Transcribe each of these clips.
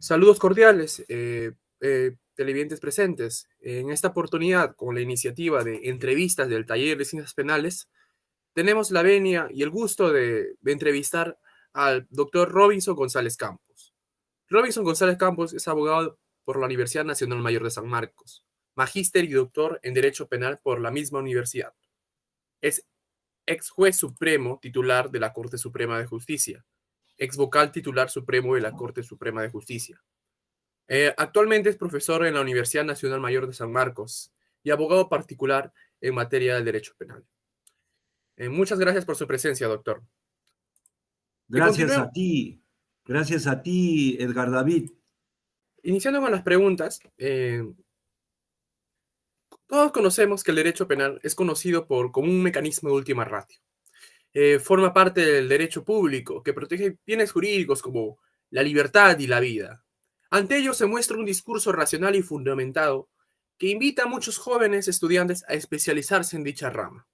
Saludos cordiales, televidentes presentes. En esta oportunidad, con la iniciativa de entrevistas del Taller de Ciencias Penales, tenemos la venia y el gusto de entrevistar al doctor Robinson González Campos. Robinson González Campos es abogado por la Universidad Nacional Mayor de San Marcos, magíster y doctor en Derecho Penal por la misma universidad. Es ex juez supremo titular de la Corte Suprema de Justicia, ex vocal titular supremo de la Corte Suprema de Justicia. Actualmente es profesor en la Universidad Nacional Mayor de San Marcos y abogado particular en materia del derecho penal. Muchas gracias por su presencia, doctor. Y Gracias continuemos. a ti, gracias a ti, Edgar David. Iniciando con las preguntas, todos conocemos que el derecho penal es conocido como un mecanismo de última ratio. Forma parte del derecho público que protege bienes jurídicos como la libertad y la vida. Ante ello se muestra un discurso racional y fundamentado que invita a muchos jóvenes estudiantes a especializarse en dicha rama.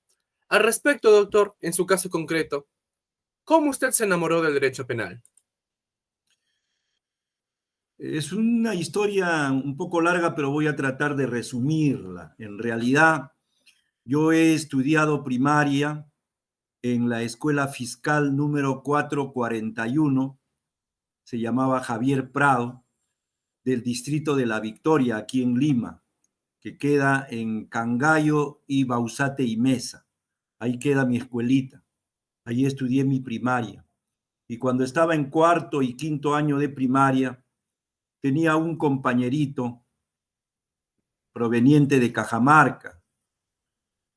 Al respecto, doctor, en su caso concreto, ¿cómo usted se enamoró del derecho penal? Es una historia un poco larga, pero voy a tratar de resumirla. En realidad, yo he estudiado primaria en la Escuela Fiscal número 441, se llamaba Javier Prado, del distrito de La Victoria, aquí en Lima, que queda en Cangallo y Bausate y Mesa. Ahí queda mi escuelita. Allí estudié mi primaria. Y cuando estaba en cuarto y quinto año de primaria, tenía un compañerito proveniente de Cajamarca.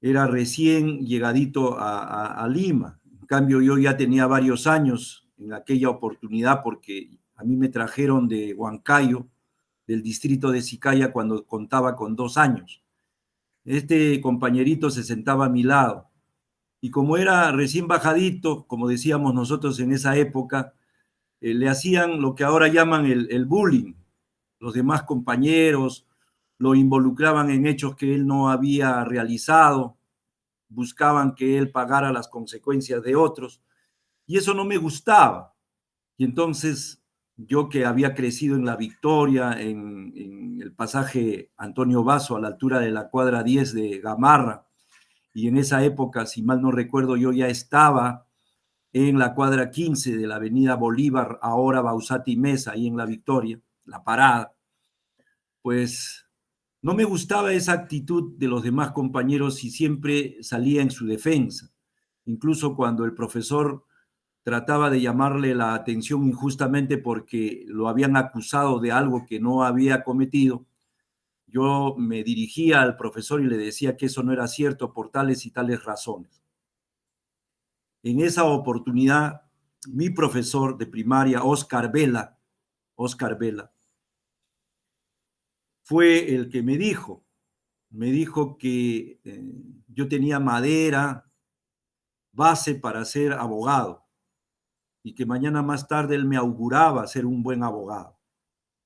Era recién llegadito a Lima. En cambio, yo ya tenía varios años en aquella oportunidad porque a mí me trajeron de Huancayo, del distrito de Sicaya, cuando contaba con 2 años. Este compañerito se sentaba a mi lado. Y como era recién bajadito, como decíamos nosotros en esa época, le hacían lo que ahora llaman el bullying. Los demás compañeros lo involucraban en hechos que él no había realizado, buscaban que él pagara las consecuencias de otros, y eso no me gustaba. Y entonces yo, que había crecido en La Victoria, en el pasaje Antonio Basso, a la altura de la cuadra 10 de Gamarra, y en esa época, si mal no recuerdo, yo ya estaba en la cuadra 15 de la avenida Bolívar, ahora Bausati y Mesa, ahí en La Victoria, La Parada, pues no me gustaba esa actitud de los demás compañeros y siempre salía en su defensa. Incluso cuando el profesor trataba de llamarle la atención injustamente porque lo habían acusado de algo que no había cometido, yo me dirigía al profesor y le decía que eso no era cierto por tales y tales razones. En esa oportunidad, mi profesor de primaria, Oscar Vela, fue el que me dijo que yo tenía madera, base para ser abogado, y que mañana más tarde él me auguraba ser un buen abogado.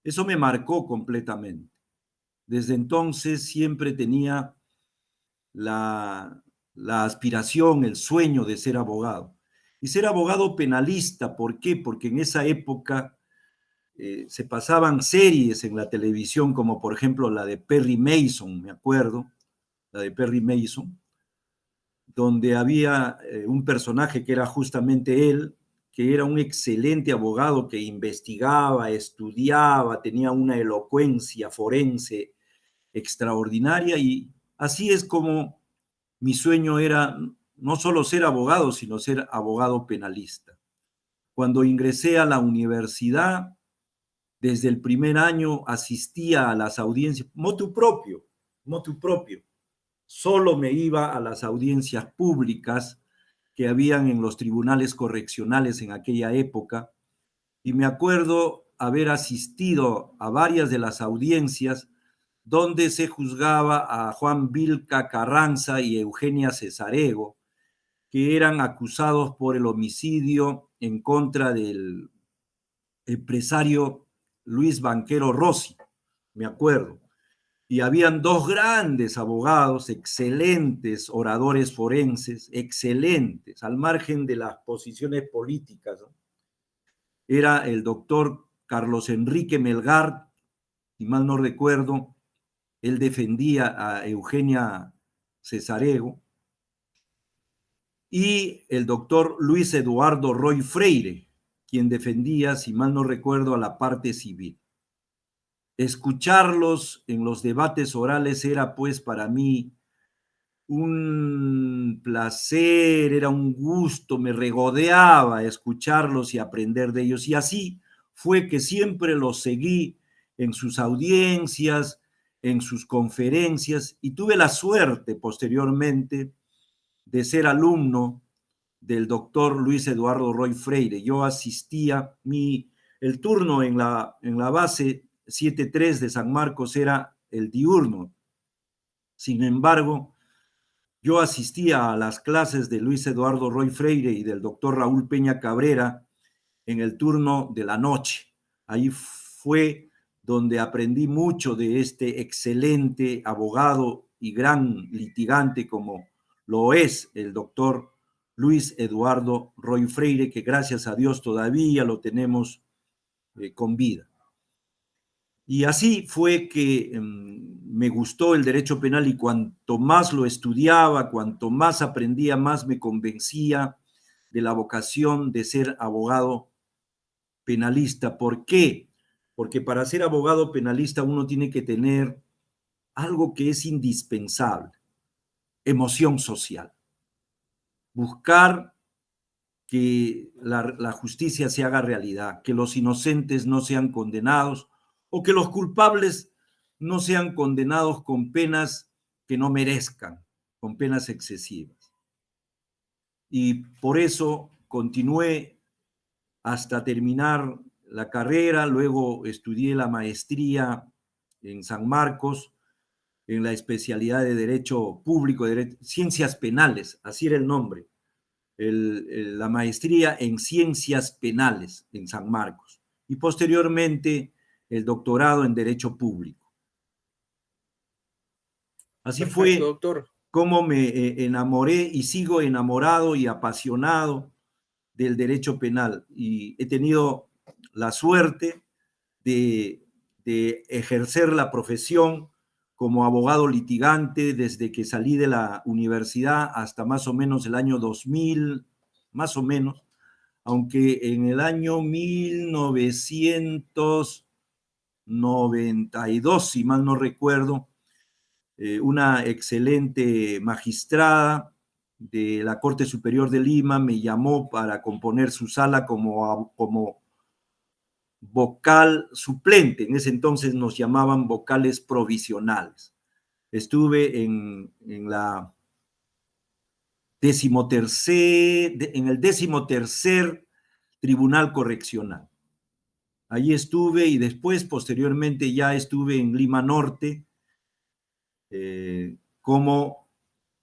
Eso me marcó completamente. Desde entonces siempre tenía la aspiración, el sueño de ser abogado. Y ser abogado penalista, ¿por qué? Porque en esa época se pasaban series en la televisión, como por ejemplo la de Perry Mason, me acuerdo, la de Perry Mason, donde había un personaje que era justamente él, que era un excelente abogado que investigaba, estudiaba, tenía una elocuencia forense extraordinaria, y así es como mi sueño era no solo ser abogado, sino ser abogado penalista. Cuando ingresé a la universidad, desde el primer año asistía a las audiencias, motu propio. Solo me iba a las audiencias públicas que habían en los tribunales correccionales en aquella época, y me acuerdo haber asistido a varias de las audiencias donde se juzgaba a Juan Vilca Carranza y Eugenia Cesarego, que eran acusados por el homicidio en contra del empresario Luis Banquero Rossi, me acuerdo. Y habían dos grandes abogados, excelentes oradores forenses, excelentes, al margen de las posiciones políticas, ¿no? Era el doctor Carlos Enrique Melgar, si mal no recuerdo, él defendía a Eugenia Cesarego, y el doctor Luis Eduardo Roy Freire, quien defendía, si mal no recuerdo, a la parte civil. Escucharlos en los debates orales era pues para mí un placer, era un gusto, me regodeaba escucharlos y aprender de ellos. Y así fue que siempre los seguí en sus audiencias, en sus conferencias, y tuve la suerte posteriormente de ser alumno del doctor Luis Eduardo Roy Freire. Yo asistía, el turno en la base 7-3 de San Marcos era el diurno. Sin embargo, yo asistía a las clases de Luis Eduardo Roy Freire y del doctor Raúl Peña Cabrera en el turno de la noche. Ahí fue donde aprendí mucho de este excelente abogado y gran litigante como lo es el doctor Luis Eduardo Roy Freire, que gracias a Dios todavía lo tenemos con vida. Y así fue que me gustó el derecho penal, y cuanto más lo estudiaba, cuanto más aprendía, más me convencía de la vocación de ser abogado penalista. ¿Por qué? Porque para ser abogado penalista uno tiene que tener algo que es indispensable: emoción social. Buscar que la justicia se haga realidad, que los inocentes no sean condenados, o que los culpables no sean condenados con penas que no merezcan, con penas excesivas. Y por eso continué hasta terminar la carrera. Luego estudié la maestría en San Marcos, en la especialidad de Derecho Público, Ciencias Penales, así era el nombre, la maestría en Ciencias Penales en San Marcos, y posteriormente el doctorado en Derecho Público. Así Perfecto, fue doctor. como me enamoré y sigo enamorado y apasionado del derecho penal, y he tenido la suerte de ejercer la profesión como abogado litigante desde que salí de la universidad hasta más o menos el año 2000, más o menos, aunque en el año 1992, si mal no recuerdo, una excelente magistrada de la Corte Superior de Lima me llamó para componer su sala como vocal suplente. En ese entonces nos llamaban vocales provisionales. Estuve en el 13º Tribunal Correccional. Allí estuve, y después, posteriormente, ya estuve en Lima Norte como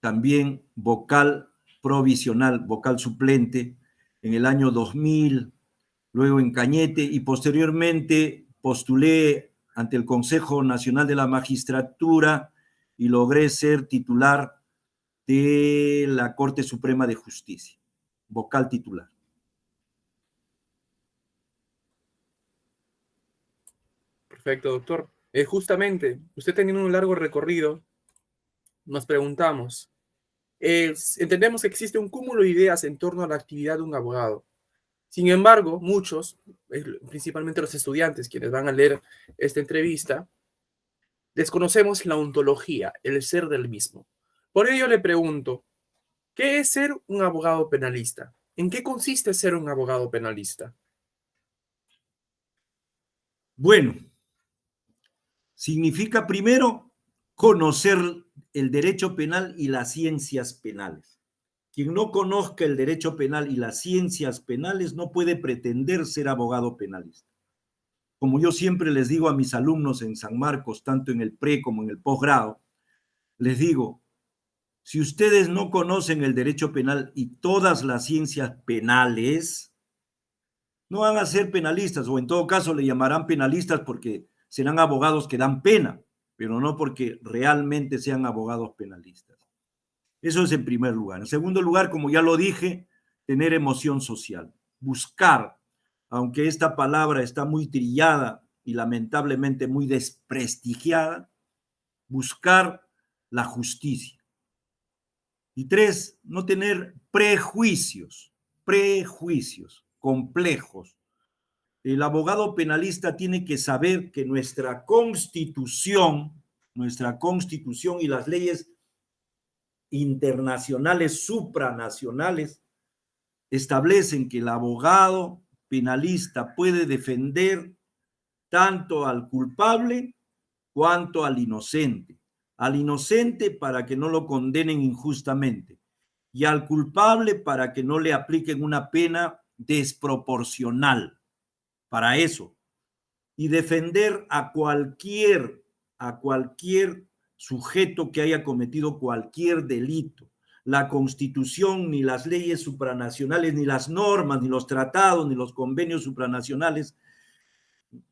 también vocal provisional, vocal suplente en el año 2000, luego en Cañete, y posteriormente postulé ante el Consejo Nacional de la Magistratura y logré ser titular de la Corte Suprema de Justicia, vocal titular. Perfecto, doctor. Justamente, usted teniendo un largo recorrido, nos preguntamos, entendemos que existe un cúmulo de ideas en torno a la actividad de un abogado. Sin embargo, muchos, principalmente los estudiantes, quienes van a leer esta entrevista, desconocemos la ontología, el ser del mismo. Por ello le pregunto, ¿qué es ser un abogado penalista? ¿En qué consiste ser un abogado penalista? Bueno, significa primero conocer el derecho penal y las ciencias penales. Quien no conozca el derecho penal y las ciencias penales no puede pretender ser abogado penalista. Como yo siempre les digo a mis alumnos en San Marcos, tanto en el pre como en el posgrado, les digo: si ustedes no conocen el derecho penal y todas las ciencias penales, no van a ser penalistas, o en todo caso le llamarán penalistas porque serán abogados que dan pena, pero no porque realmente sean abogados penalistas. Eso es en primer lugar. En segundo lugar, como ya lo dije, tener emoción social, buscar aunque esta palabra está muy trillada y lamentablemente muy desprestigiada, buscar la justicia. Y 3, no tener prejuicios complejos. El abogado penalista tiene que saber que nuestra constitución y las leyes internacionales, supranacionales, establecen que el abogado penalista puede defender tanto al culpable cuanto al inocente. Al inocente para que no lo condenen injustamente y al culpable para que no le apliquen una pena desproporcional. Para eso. Y defender a cualquier sujeto que haya cometido cualquier delito. La Constitución, ni las leyes supranacionales, ni las normas, ni los tratados, ni los convenios supranacionales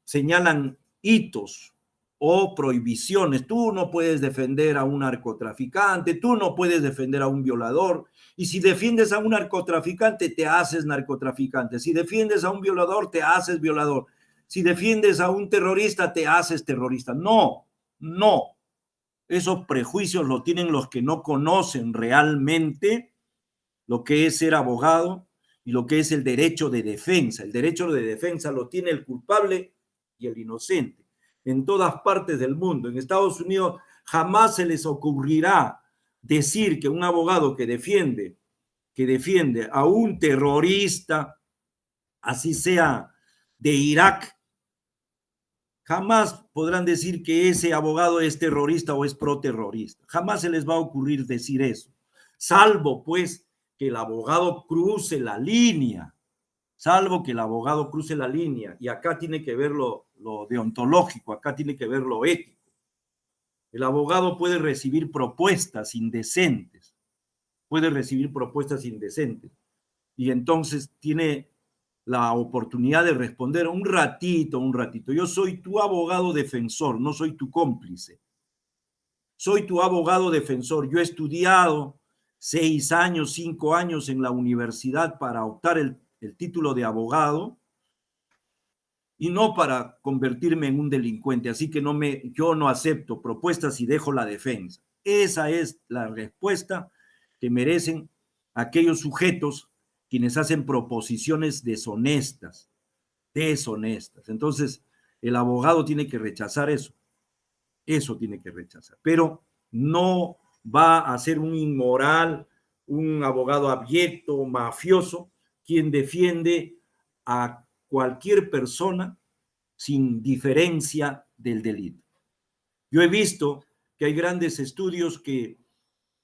señalan hitos o prohibiciones. Tú no puedes defender a un narcotraficante, tú no puedes defender a un violador, y si defiendes a un narcotraficante, te haces narcotraficante. Si defiendes a un violador, te haces violador. Si defiendes a un terrorista, te haces terrorista. No. Esos prejuicios los tienen los que no conocen realmente lo que es ser abogado y lo que es el derecho de defensa. El derecho de defensa lo tiene el culpable y el inocente. En todas partes del mundo. En Estados Unidos jamás se les ocurrirá decir que un abogado que defiende a un terrorista, así sea de Irak, jamás podrán decir que ese abogado es terrorista o es proterrorista. Jamás se les va a ocurrir decir eso. Salvo, pues, que el abogado cruce la línea. Y acá tiene que ver lo deontológico, acá tiene que ver lo ético. El abogado puede recibir propuestas indecentes, y entonces tiene la oportunidad de responder un ratito. Yo soy tu abogado defensor, no soy tu cómplice. Soy tu abogado defensor. Yo he estudiado 6 años, 5 años en la universidad para optar el título de abogado y no para convertirme en un delincuente. Así que yo no acepto propuestas y dejo la defensa. Esa es la respuesta que merecen aquellos sujetos quienes hacen proposiciones deshonestas. Entonces, el abogado tiene que rechazar eso. Pero no va a ser un inmoral, un abogado abyecto, mafioso, quien defiende a cualquier persona sin diferencia del delito. Yo he visto que hay grandes estudios que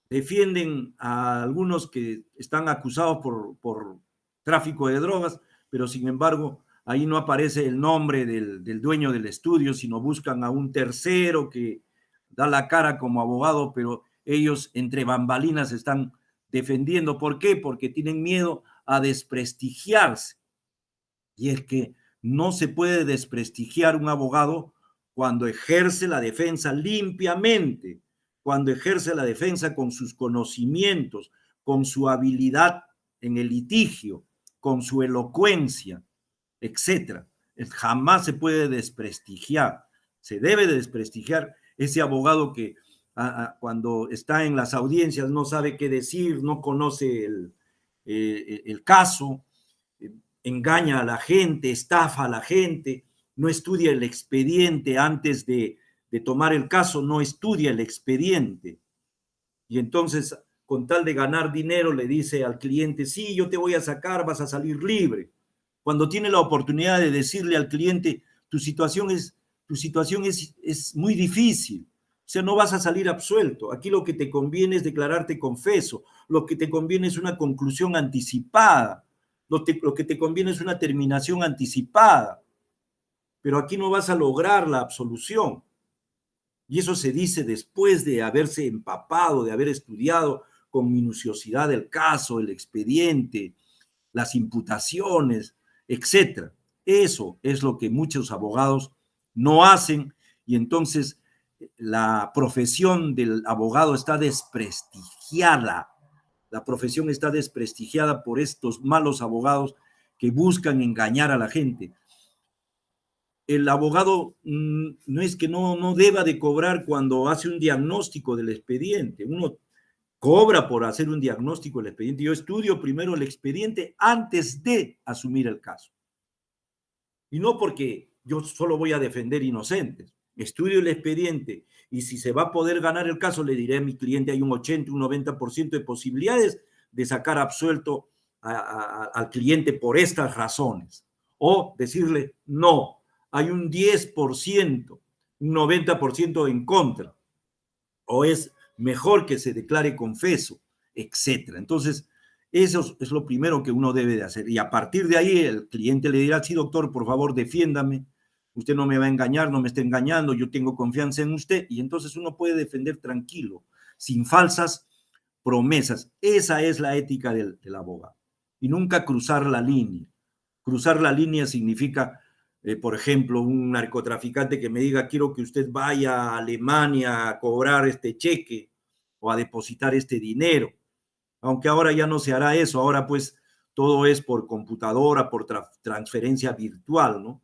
defienden a algunos que están acusados por tráfico de drogas, pero sin embargo ahí no aparece el nombre del dueño del estudio, sino buscan a un tercero que da la cara como abogado, pero ellos entre bambalinas están defendiendo. ¿Por qué? Porque tienen miedo a desprestigiarse. Y es que no se puede desprestigiar un abogado cuando ejerce la defensa limpiamente, cuando ejerce la defensa con sus conocimientos, con su habilidad en el litigio, con su elocuencia, etcétera. Jamás se puede desprestigiar. Se debe de desprestigiar ese abogado que cuando está en las audiencias no sabe qué decir, no conoce el caso, engaña a la gente, estafa a la gente, no estudia el expediente antes de tomar el caso, no estudia el expediente. Y entonces, con tal de ganar dinero, le dice al cliente, sí, yo te voy a sacar, vas a salir libre. Cuando tiene la oportunidad de decirle al cliente, tu situación es muy difícil, o sea, no vas a salir absuelto. Aquí lo que te conviene es declararte confeso, lo que te conviene es una conclusión anticipada, lo que te conviene es una terminación anticipada, pero aquí no vas a lograr la absolución. Y eso se dice después de haberse empapado, de haber estudiado con minuciosidad el caso, el expediente, las imputaciones, etcétera. Eso es lo que muchos abogados no hacen, y entonces la profesión del abogado está desprestigiada. La profesión está desprestigiada por estos malos abogados que buscan engañar a la gente. El abogado no es que no deba de cobrar cuando hace un diagnóstico del expediente. Uno cobra por hacer un diagnóstico del expediente. Yo estudio primero el expediente antes de asumir el caso. Y no porque yo solo voy a defender inocentes. Estudio el expediente y si se va a poder ganar el caso, le diré a mi cliente hay un 80, un 90% de posibilidades de sacar absuelto al cliente por estas razones. O decirle, no, hay un 10%, un 90% en contra. O es mejor que se declare confeso, etcétera. Entonces, eso es lo primero que uno debe de hacer. Y a partir de ahí, el cliente le dirá, sí, doctor, por favor, defiéndame. Usted no me va a engañar, no me está engañando, yo tengo confianza en usted. Y entonces uno puede defender tranquilo, sin falsas promesas. Esa es la ética del abogado. Y nunca cruzar la línea. Cruzar la línea significa, por ejemplo, un narcotraficante que me diga, quiero que usted vaya a Alemania a cobrar este cheque o a depositar este dinero. Aunque ahora ya no se hará eso, ahora pues todo es por computadora, por transferencia virtual, ¿no?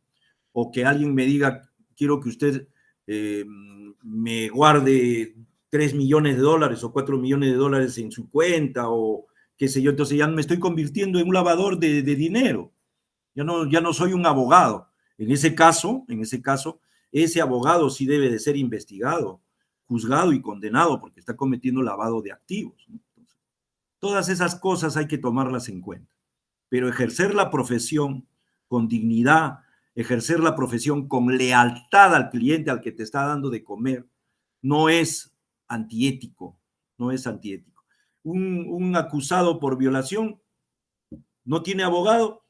O que alguien me diga, quiero que usted me guarde 3 millones de dólares o 4 millones de dólares en su cuenta o qué sé yo, entonces ya me estoy convirtiendo en un lavador de dinero. Ya no soy un abogado. En ese caso, ese abogado sí debe de ser investigado, juzgado y condenado porque está cometiendo lavado de activos, ¿no? Entonces, todas esas cosas hay que tomarlas en cuenta. Pero ejercer la profesión con dignidad, ejercer la profesión con lealtad al cliente al que te está dando de comer, no es antiético, no es antiético. Un acusado por violación no tiene abogado,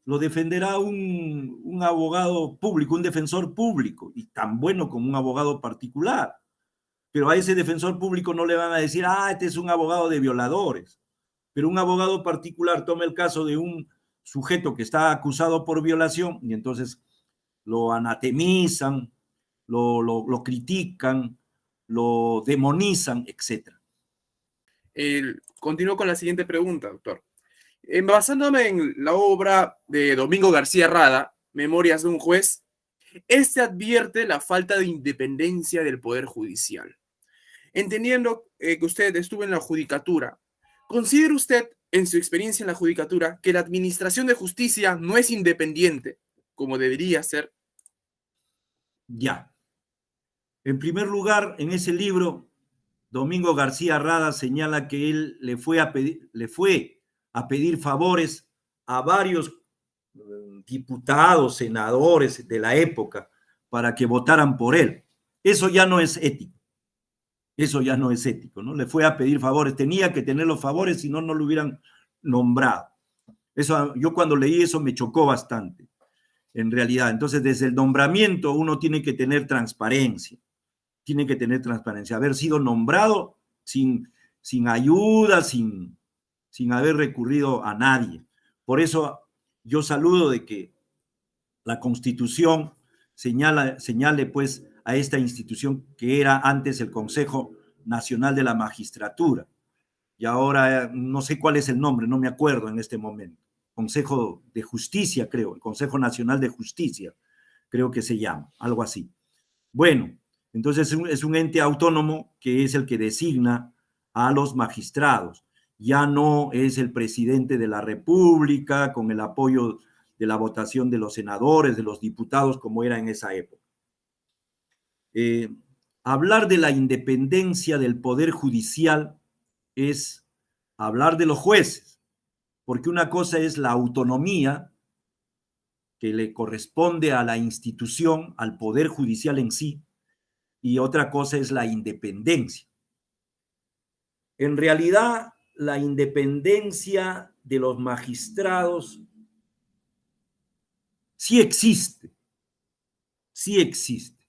lo defenderá un abogado público, un defensor público, y tan bueno como un abogado particular. Pero a ese defensor público no le van a decir, este es un abogado de violadores. Pero un abogado particular toma el caso de un sujeto que está acusado por violación y entonces lo anatemizan, lo critican, lo demonizan, etc. Continúo con la siguiente pregunta, doctor. Basándome en la obra de Domingo García Rada, Memorias de un juez, este advierte la falta de independencia del Poder Judicial. Entendiendo que usted estuvo en la judicatura, ¿considera usted, en su experiencia en la judicatura, que la administración de justicia no es independiente, como debería ser? Ya. En primer lugar, en ese libro, Domingo García Rada señala que él le fue a pedir favores a varios diputados, senadores de la época para que votaran por él. Eso ya no es ético. Eso ya no es ético, ¿no? Le fue a pedir favores, tenía que tener los favores, si no, no lo hubieran nombrado. Eso, yo cuando leí eso me chocó bastante, en realidad. Entonces, desde el nombramiento uno tiene que tener transparencia, haber sido nombrado sin ayuda, sin haber recurrido a nadie. Por eso yo saludo de que la Constitución señale pues a esta institución que era antes el Consejo Nacional de la Magistratura y ahora no sé cuál es el nombre, no me acuerdo en este momento. Consejo de Justicia, creo, el Consejo Nacional de Justicia, creo que se llama, algo así. Bueno, entonces es un ente autónomo que es el que designa a los magistrados. Ya no es el presidente de la República con el apoyo de la votación de los senadores, de los diputados, como era en esa época. Hablar de la independencia del Poder Judicial es hablar de los jueces, porque una cosa es la autonomía que le corresponde a la institución, al Poder Judicial en sí, y otra cosa es la independencia. En realidad, la independencia de los magistrados sí existe, sí existe.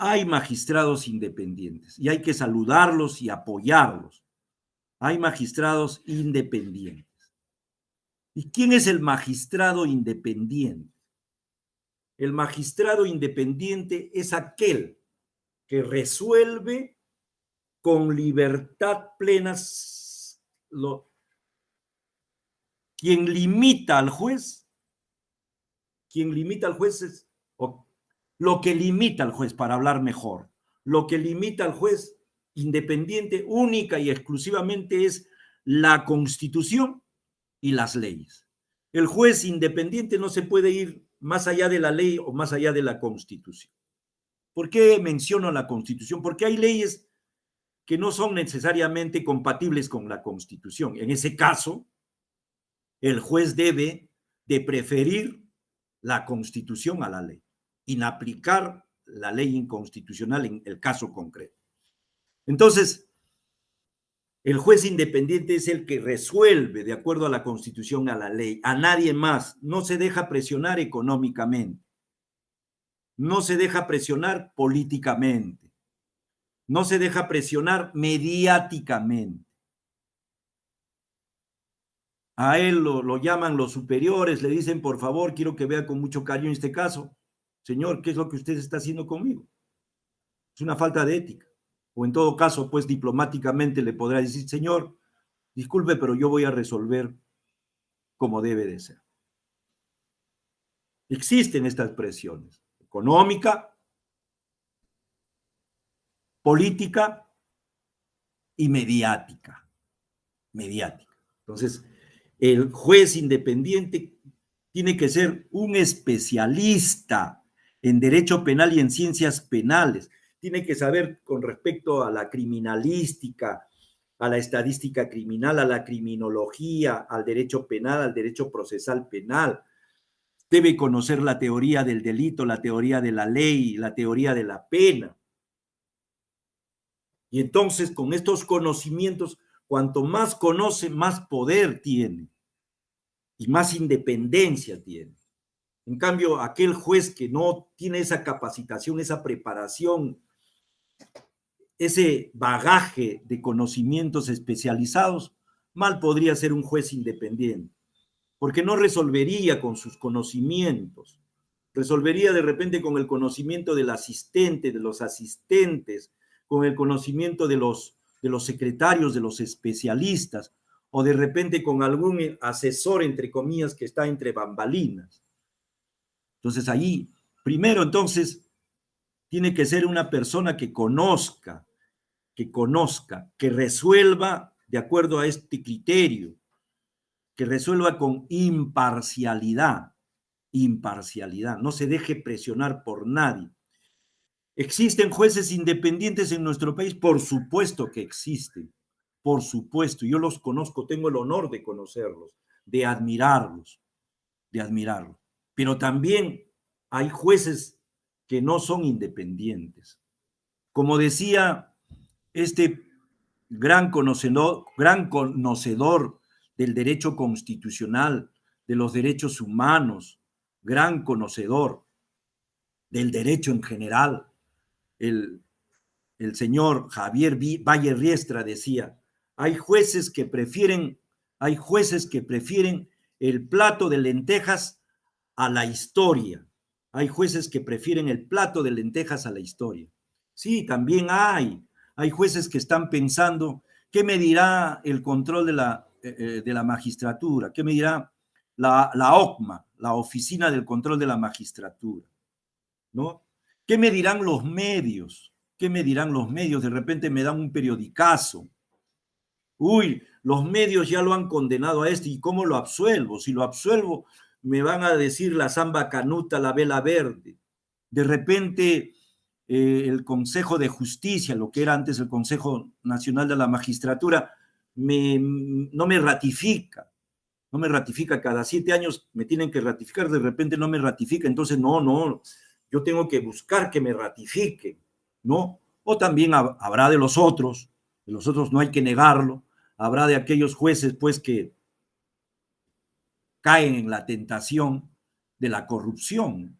Hay magistrados independientes y hay que saludarlos y apoyarlos. Hay magistrados independientes. ¿Y quién es el magistrado independiente? El magistrado independiente es aquel que resuelve con libertad plena quien limita al juez, es, o lo que limita al juez, para hablar mejor, lo que limita al juez independiente única y exclusivamente es la Constitución y las leyes. El juez independiente no se puede ir más allá de la ley o más allá de la Constitución. ¿Por qué menciono la Constitución? Porque hay leyes que no son necesariamente compatibles con la Constitución. En ese caso, el juez debe de preferir la Constitución a la ley, inaplicar la ley inconstitucional en el caso concreto. Entonces, el juez independiente es el que resuelve de acuerdo a la Constitución, a la ley, a nadie más. No se deja presionar económicamente, no se deja presionar políticamente, no se deja presionar mediáticamente. A él lo llaman los superiores, le dicen, por favor, quiero que vea con mucho cariño este caso. Señor, ¿qué es lo que usted está haciendo conmigo? Es una falta de ética. O en todo caso, pues diplomáticamente le podrá decir, señor, disculpe, pero yo voy a resolver como debe de ser. Existen estas presiones, económica, política y mediática. Entonces, el juez independiente tiene que ser un especialista en derecho penal y en ciencias penales. Tiene que saber con respecto a la criminalística, a la estadística criminal, a la criminología, al derecho penal, al derecho procesal penal. Debe conocer la teoría del delito, la teoría de la ley, la teoría de la pena. Y entonces, con estos conocimientos, cuanto más conoce, más poder tiene y más independencia tiene. En cambio, aquel juez que no tiene esa capacitación, esa preparación, ese bagaje de conocimientos especializados, mal podría ser un juez independiente, porque no resolvería con sus conocimientos, resolvería de repente con el conocimiento del asistente, de los asistentes, con el conocimiento de los secretarios, de los especialistas, o de repente con algún asesor, entre comillas, que está entre bambalinas. Entonces ahí, primero entonces, tiene que ser una persona que conozca, que resuelva de acuerdo a este criterio, que resuelva con imparcialidad, no se deje presionar por nadie. ¿Existen jueces independientes en nuestro país? Por supuesto que existen, por supuesto, yo los conozco, tengo el honor de conocerlos, de admirarlos, pero también hay jueces que no son independientes. Como decía este gran conocedor del derecho constitucional, de los derechos humanos, gran conocedor del derecho en general, el señor Javier Valle Riestra decía, hay jueces que prefieren el plato de lentejas a la historia. Hay jueces que prefieren el plato de lentejas a la historia. Sí, también hay jueces que están pensando, ¿qué me dirá el control de la magistratura? ¿Qué me dirá la OCMA, la Oficina del Control de la Magistratura? ¿No? ¿Qué me dirán los medios? De repente me dan un periodicazo. Uy, los medios ya lo han condenado a este, ¿y cómo lo absuelvo? Si lo absuelvo, me van a decir la zamba canuta, la vela verde. De repente, el Consejo de Justicia, lo que era antes el Consejo Nacional de la Magistratura, no me ratifica. Cada 7 años me tienen que ratificar, de repente no me ratifica, entonces no, yo tengo que buscar que me ratifique, ¿no? O también habrá de los otros no hay que negarlo, habrá de aquellos jueces, pues, que caen en la tentación de la corrupción,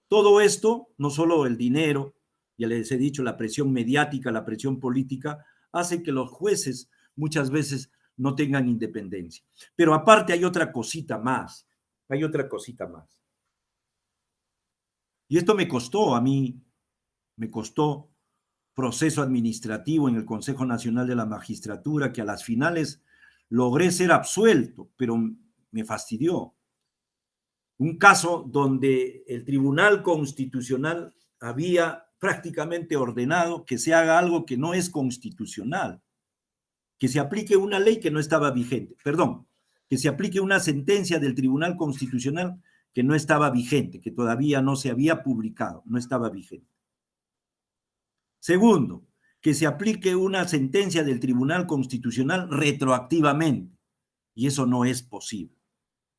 Todo esto, no solo el dinero, ya les he dicho, la presión mediática, la presión política, hace que los jueces muchas veces no tengan independencia. Pero aparte hay otra cosita más. Y esto me costó a mí, proceso administrativo en el Consejo Nacional de la Magistratura, que a las finales logré ser absuelto, pero me fastidió. Un caso donde el Tribunal Constitucional había prácticamente ordenado que se haga algo que no es constitucional, que se aplique una ley que no estaba vigente, perdón, que se aplique una sentencia del Tribunal Constitucional que no estaba vigente, que todavía no se había publicado, no estaba vigente. Segundo, que se aplique una sentencia del Tribunal Constitucional retroactivamente, y eso no es posible.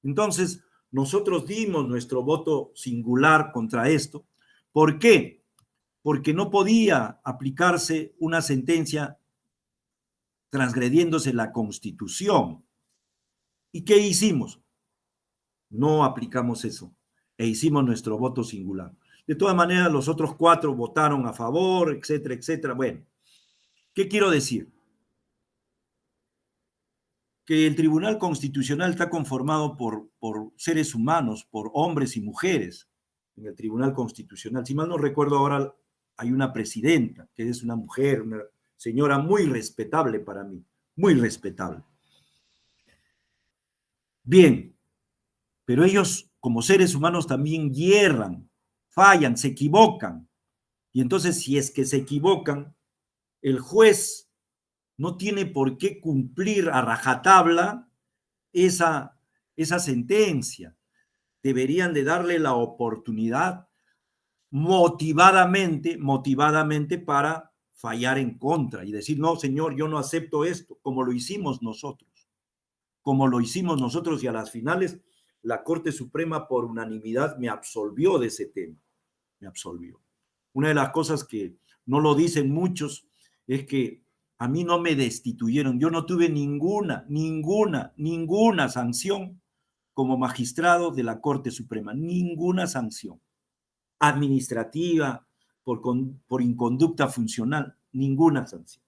Entonces, nosotros dimos nuestro voto singular contra esto. ¿Por qué? Porque no podía aplicarse una sentencia transgrediéndose la Constitución. ¿Y qué hicimos? No aplicamos eso e hicimos nuestro voto singular. De todas maneras, los otros 4 votaron a favor, etcétera, etcétera. Bueno, ¿qué quiero decir? Que el Tribunal Constitucional está conformado por seres humanos, por hombres y mujeres en el Tribunal Constitucional. Si mal no recuerdo ahora, hay una presidenta, que es una mujer, una señora muy respetable para mí, muy respetable. Bien, pero ellos como seres humanos también hierran, fallan, se equivocan. Y entonces, si es que se equivocan, el juez no tiene por qué cumplir a rajatabla esa sentencia. Deberían de darle la oportunidad motivadamente para fallar en contra y decir, no, señor, yo no acepto esto, como lo hicimos nosotros. Como lo hicimos nosotros, y a las finales la Corte Suprema por unanimidad me absolvió de ese tema. Me absolvió. Una de las cosas que no lo dicen muchos es que a mí no me destituyeron. Yo no tuve ninguna sanción como magistrado de la Corte Suprema. Ninguna sanción administrativa, por inconducta funcional. Ninguna sanción.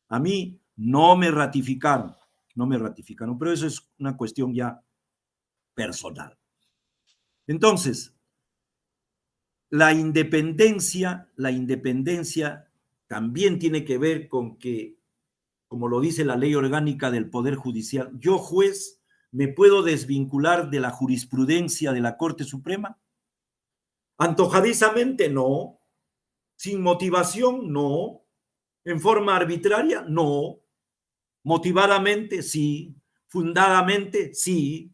A mí no me ratificaron. No me ratificaron, pero eso es una cuestión ya personal. Entonces, la independencia también tiene que ver con que, como lo dice la ley orgánica del Poder Judicial, yo, juez, ¿me puedo desvincular de la jurisprudencia de la Corte Suprema? Antojadizamente, no. Sin motivación, no. En forma arbitraria, no. Motivadamente, sí. Fundadamente, sí.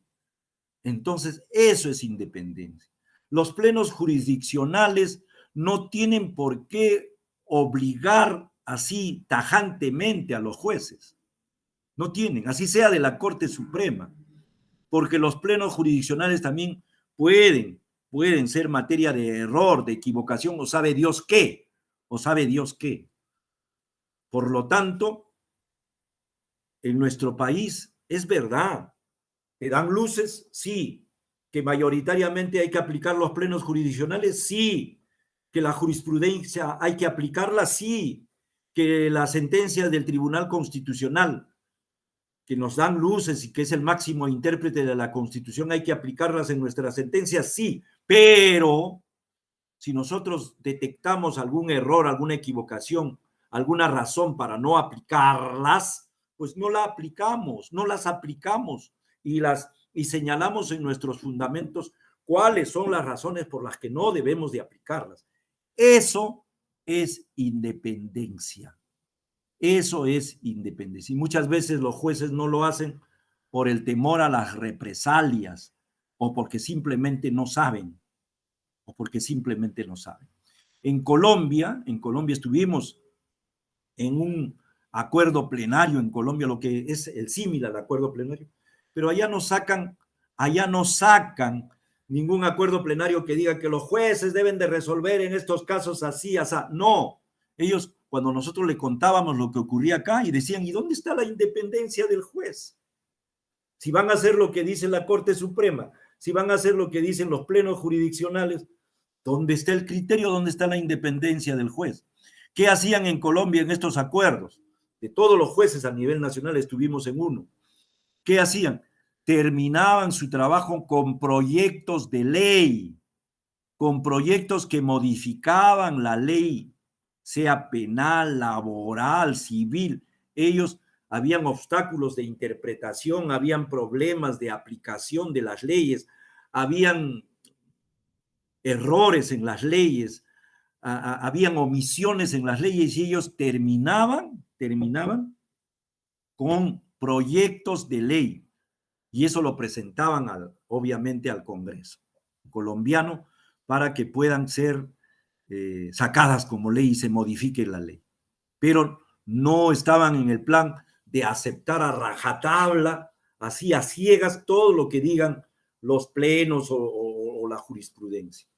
Entonces, eso es independencia. Los plenos jurisdiccionales no tienen por qué obligar así tajantemente a los jueces. No tienen, así sea de la Corte Suprema, porque los plenos jurisdiccionales también pueden ser materia de error, de equivocación, o sabe Dios qué, Por lo tanto, en nuestro país es verdad. ¿Te dan luces? Sí. ¿Que mayoritariamente hay que aplicar los plenos jurisdiccionales? Sí. ¿Que la jurisprudencia hay que aplicarla? Sí. ¿Que las sentencias del Tribunal Constitucional, que nos dan luces y que es el máximo intérprete de la Constitución, hay que aplicarlas en nuestras sentencias? Sí. Pero si nosotros detectamos algún error, alguna equivocación, alguna razón para no aplicarlas, pues no la aplicamos, no las aplicamos y señalamos en nuestros fundamentos cuáles son las razones por las que no debemos de aplicarlas. Eso es independencia. Eso es independencia. Y muchas veces los jueces no lo hacen por el temor a las represalias o porque simplemente no saben. En Colombia estuvimos en un acuerdo plenario en Colombia, lo que es el símil al acuerdo plenario, pero allá no sacan ningún acuerdo plenario que diga que los jueces deben de resolver en estos casos así, así. No, ellos, cuando nosotros le contábamos lo que ocurría acá, y decían, ¿y dónde está la independencia del juez? Si van a hacer lo que dice la Corte Suprema, si van a hacer lo que dicen los plenos jurisdiccionales, ¿dónde está el criterio? ¿Dónde está la independencia del juez? ¿Qué hacían en Colombia en estos acuerdos? De todos los jueces a nivel nacional estuvimos en uno. ¿Qué hacían? Terminaban su trabajo con proyectos de ley, con proyectos que modificaban la ley, sea penal, laboral, civil. Ellos habían obstáculos de interpretación, habían problemas de aplicación de las leyes, habían errores en las leyes, habían omisiones en las leyes y ellos terminaban con proyectos de ley y eso lo presentaban obviamente al Congreso colombiano para que puedan ser sacadas como ley y se modifique la ley. Pero no estaban en el plan de aceptar a rajatabla, así a ciegas, todo lo que digan los plenos o la jurisprudencia.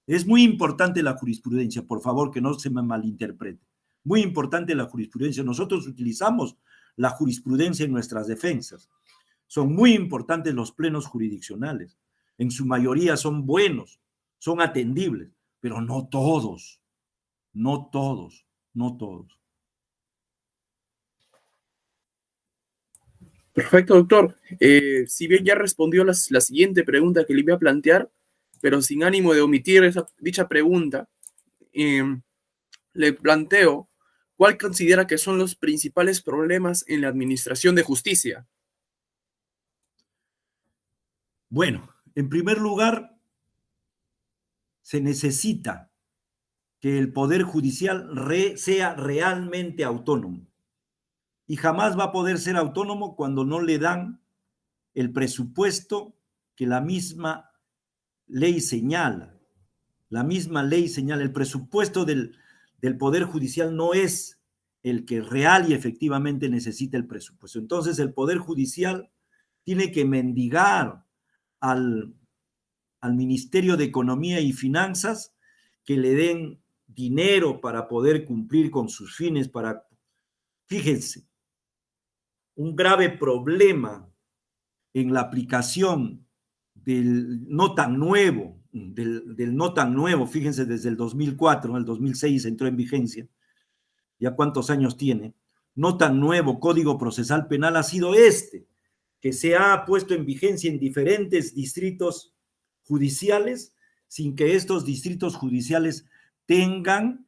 Es muy importante la jurisprudencia, por favor, que no se me malinterprete. Muy importante la jurisprudencia. Nosotros utilizamos la jurisprudencia en nuestras defensas. Son muy importantes los plenos jurisdiccionales. En su mayoría son buenos, son atendibles, pero no todos, no todos, no todos. Perfecto, doctor. Si bien ya respondió la siguiente pregunta que le iba a plantear, pero sin ánimo de omitir dicha pregunta, le planteo, ¿cuál considera que son los principales problemas en la administración de justicia? Bueno, en primer lugar, se necesita que el Poder Judicial sea realmente autónomo. Y jamás va a poder ser autónomo cuando no le dan el presupuesto que la misma ley señala. La misma ley señala, el presupuesto del Poder Judicial no es el que real y efectivamente necesita el presupuesto. Entonces el Poder Judicial tiene que mendigar al Ministerio de Economía y Finanzas que le den dinero para poder cumplir con sus fines, fíjense, un grave problema en la aplicación del no tan nuevo, fíjense, desde el 2004, el 2006 entró en vigencia, ya cuántos años tiene, no tan nuevo Código Procesal Penal ha sido que se ha puesto en vigencia en diferentes distritos judiciales sin que estos distritos judiciales tengan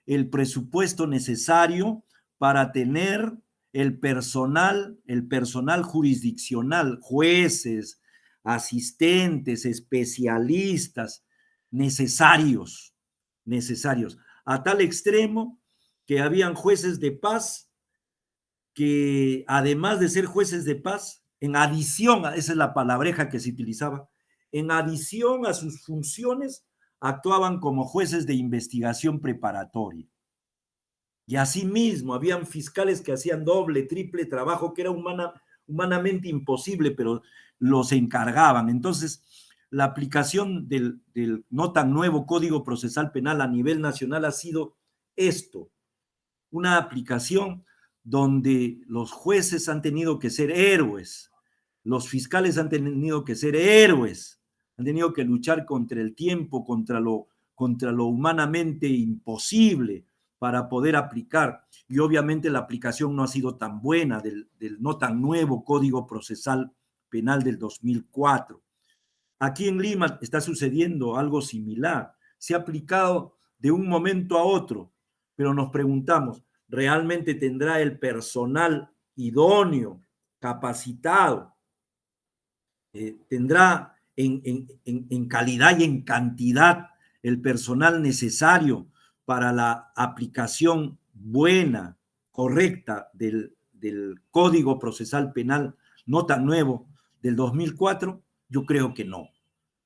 el presupuesto necesario para tener el personal jurisdiccional, jueces, asistentes, especialistas necesarios, a tal extremo que habían jueces de paz que además de ser jueces de paz, en adición, esa es la palabreja que se utilizaba, en adición a sus funciones, actuaban como jueces de investigación preparatoria. Y asimismo, habían fiscales que hacían doble, triple trabajo, que era humanamente imposible, pero los encargaban. Entonces, la aplicación del no tan nuevo Código Procesal Penal a nivel nacional ha sido una aplicación donde los jueces han tenido que ser héroes, los fiscales han tenido que ser héroes, han tenido que luchar contra el tiempo, contra lo humanamente imposible para poder aplicar. Y obviamente la aplicación no ha sido tan buena del no tan nuevo Código Procesal Penal del 2004. Aquí en Lima está sucediendo algo similar. Se ha aplicado de un momento a otro, pero nos preguntamos, ¿realmente tendrá el personal idóneo, capacitado? ¿Tendrá en calidad y en cantidad el personal necesario para la aplicación buena, correcta del Código Procesal Penal no tan nuevo del 2004? Yo creo que no.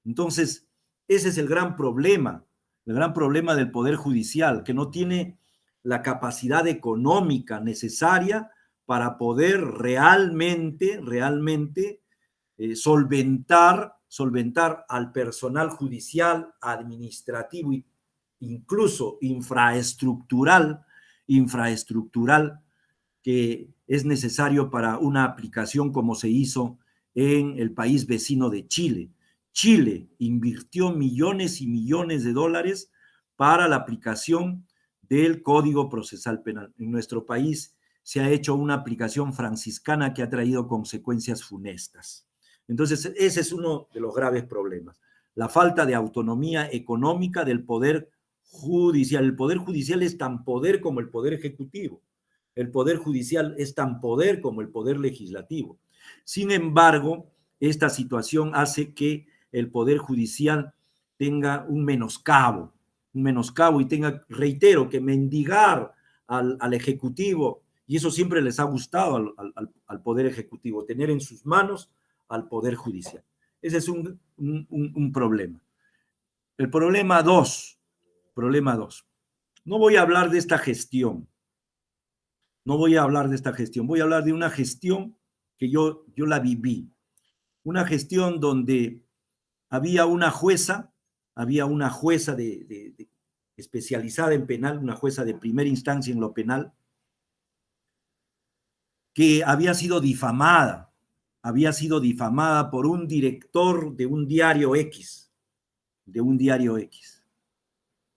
Entonces, ese es el gran problema del Poder Judicial, que no tiene la capacidad económica necesaria para poder realmente solventar al personal judicial, administrativo e incluso infraestructural que es necesario para una aplicación como se hizo en el país vecino de Chile. Chile invirtió millones y millones de dólares para la aplicación del Código Procesal Penal. En nuestro país se ha hecho una aplicación franciscana que ha traído consecuencias funestas. Entonces, ese es uno de los graves problemas. La falta de autonomía económica del Poder Judicial. El Poder Judicial es tan poder como el Poder Ejecutivo. El Poder Judicial es tan poder como el Poder Legislativo. Sin embargo, esta situación hace que el Poder Judicial tenga un menoscabo y tenga, reitero, que mendigar al Ejecutivo, y eso siempre les ha gustado al Poder Ejecutivo, tener en sus manos al Poder Judicial. Ese es un problema. El problema dos. No voy a hablar de esta gestión. Voy a hablar de una gestión que yo la viví. Una gestión donde había una jueza especializada en penal, una jueza de primera instancia en lo penal, que había sido difamada por un director de un diario X.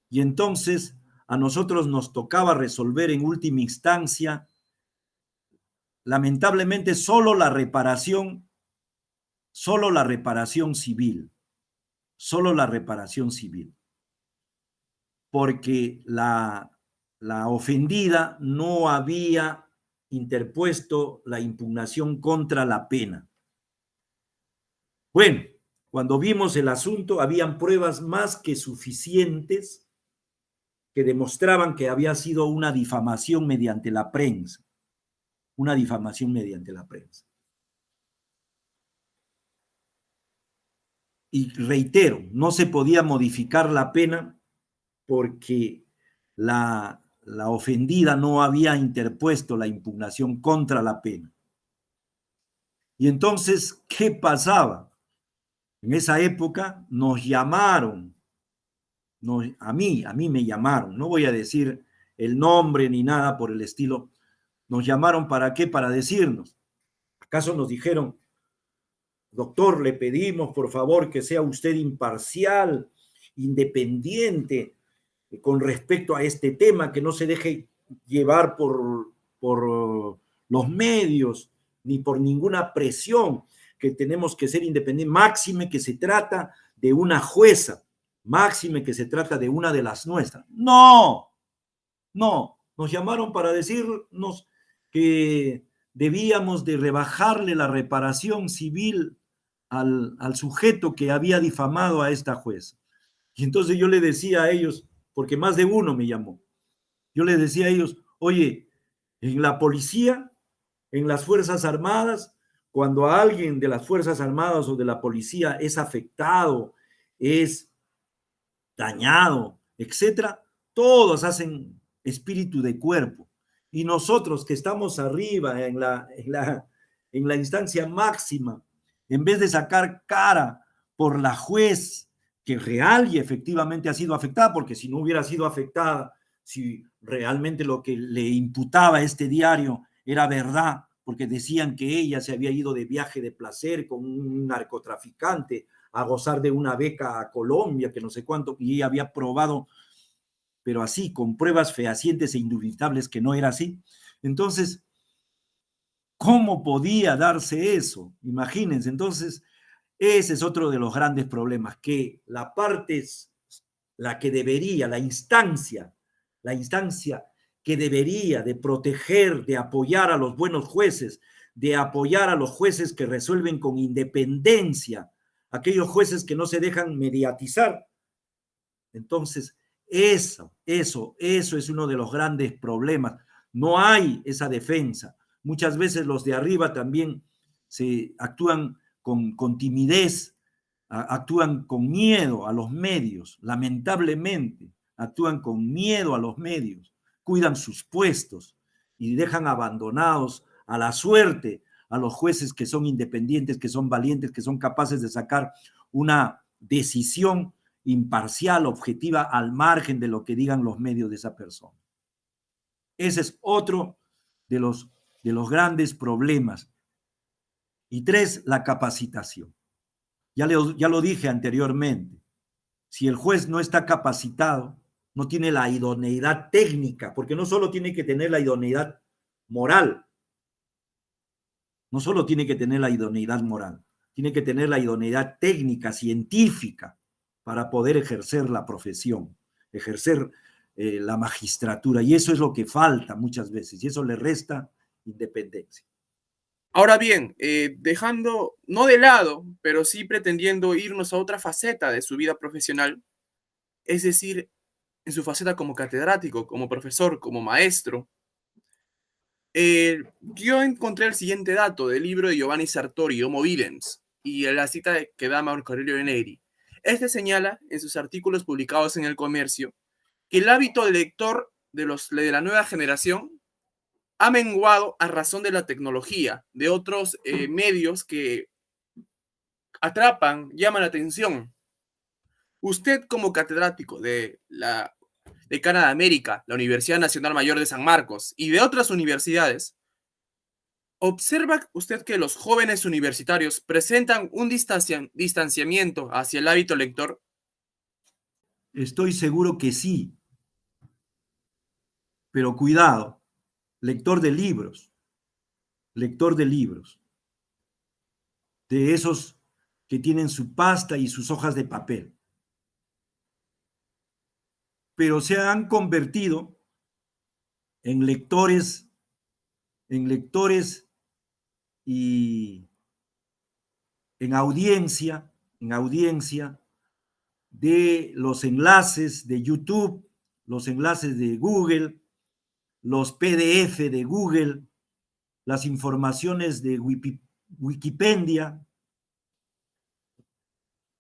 Y entonces a nosotros nos tocaba resolver en última instancia, lamentablemente, solo la reparación civil, porque la ofendida no había interpuesto la impugnación contra la pena. Bueno, cuando vimos el asunto, habían pruebas más que suficientes que demostraban que había sido una difamación mediante la prensa. Y reitero, no se podía modificar la pena porque la ofendida no había interpuesto la impugnación contra la pena. Y entonces, ¿qué pasaba? En esa época nos llamaron, a mí me llamaron, no voy a decir el nombre ni nada por el estilo. Nos llamaron, ¿para qué? Para decirnos, ¿acaso nos dijeron, doctor, le pedimos por favor que sea usted imparcial, independiente con respecto a este tema, que no se deje llevar por los medios ni por ninguna presión, que tenemos que ser independientes, máxime que se trata de una jueza, máxime que se trata de una de las nuestras? No, nos llamaron para decirnos que debíamos de rebajarle la reparación civil al sujeto que había difamado a esta jueza. Y entonces yo le decía a ellos, porque más de uno me llamó, yo les decía a ellos, oye, en la policía, en las Fuerzas Armadas, cuando alguien de las Fuerzas Armadas o de la policía es afectado, es dañado, etcétera, todos hacen espíritu de cuerpo. Y nosotros que estamos arriba en la instancia máxima, en vez de sacar cara por la juez que real y efectivamente ha sido afectada, porque si no hubiera sido afectada, si realmente lo que le imputaba este diario era verdad, porque decían que ella se había ido de viaje de placer con un narcotraficante a gozar de una beca a Colombia, que no sé cuánto, y ella había probado, pero así, con pruebas fehacientes e indubitables que no era así. Entonces, ¿cómo podía darse eso? Imagínense. Entonces, ese es otro de los grandes problemas, que la parte, la que debería, la instancia que debería de proteger, de apoyar a los buenos jueces, de apoyar a los jueces que resuelven con independencia, aquellos jueces que no se dejan mediatizar. Entonces, eso es uno de los grandes problemas. No hay esa defensa. Muchas veces los de arriba también se actúan con timidez, actúan con miedo a los medios, lamentablemente, actúan con miedo a los medios, cuidan sus puestos y dejan abandonados a la suerte a los jueces que son independientes, que son valientes, que son capaces de sacar una decisión imparcial, objetiva, al margen de lo que digan los medios de esa persona. Ese es otro de los grandes problemas. Y tres, la capacitación. Ya lo dije anteriormente. Si el juez no está capacitado, no tiene la idoneidad técnica, porque no solo tiene que tener la idoneidad moral, tiene que tener la idoneidad técnica, científica, para poder ejercer la profesión, ejercer la magistratura, y eso es lo que falta muchas veces, y eso le resta independencia. Ahora bien, dejando, no de lado, pero sí pretendiendo irnos a otra faceta de su vida profesional, es decir, en su faceta como catedrático, como profesor, como maestro, yo encontré el siguiente dato del libro de Giovanni Sartori, Homo Videns, y la cita que da Marco Aurelio Negri. Este señala en sus artículos publicados en El Comercio que el hábito del lector de la nueva generación ha menguado a razón de la tecnología, de otros medios que atrapan, llaman la atención. Usted como catedrático de la Decana de América, la Universidad Nacional Mayor de San Marcos y de otras universidades, ¿observa usted que los jóvenes universitarios presentan un distanciamiento hacia el hábito lector? Estoy seguro que sí, pero cuidado, lector de libros, lector de libros, de esos que tienen su pasta y sus hojas de papel, pero se han convertido en lectores y en audiencia de los enlaces de YouTube, los enlaces de Google, los PDF de Google, las informaciones de Wikipedia,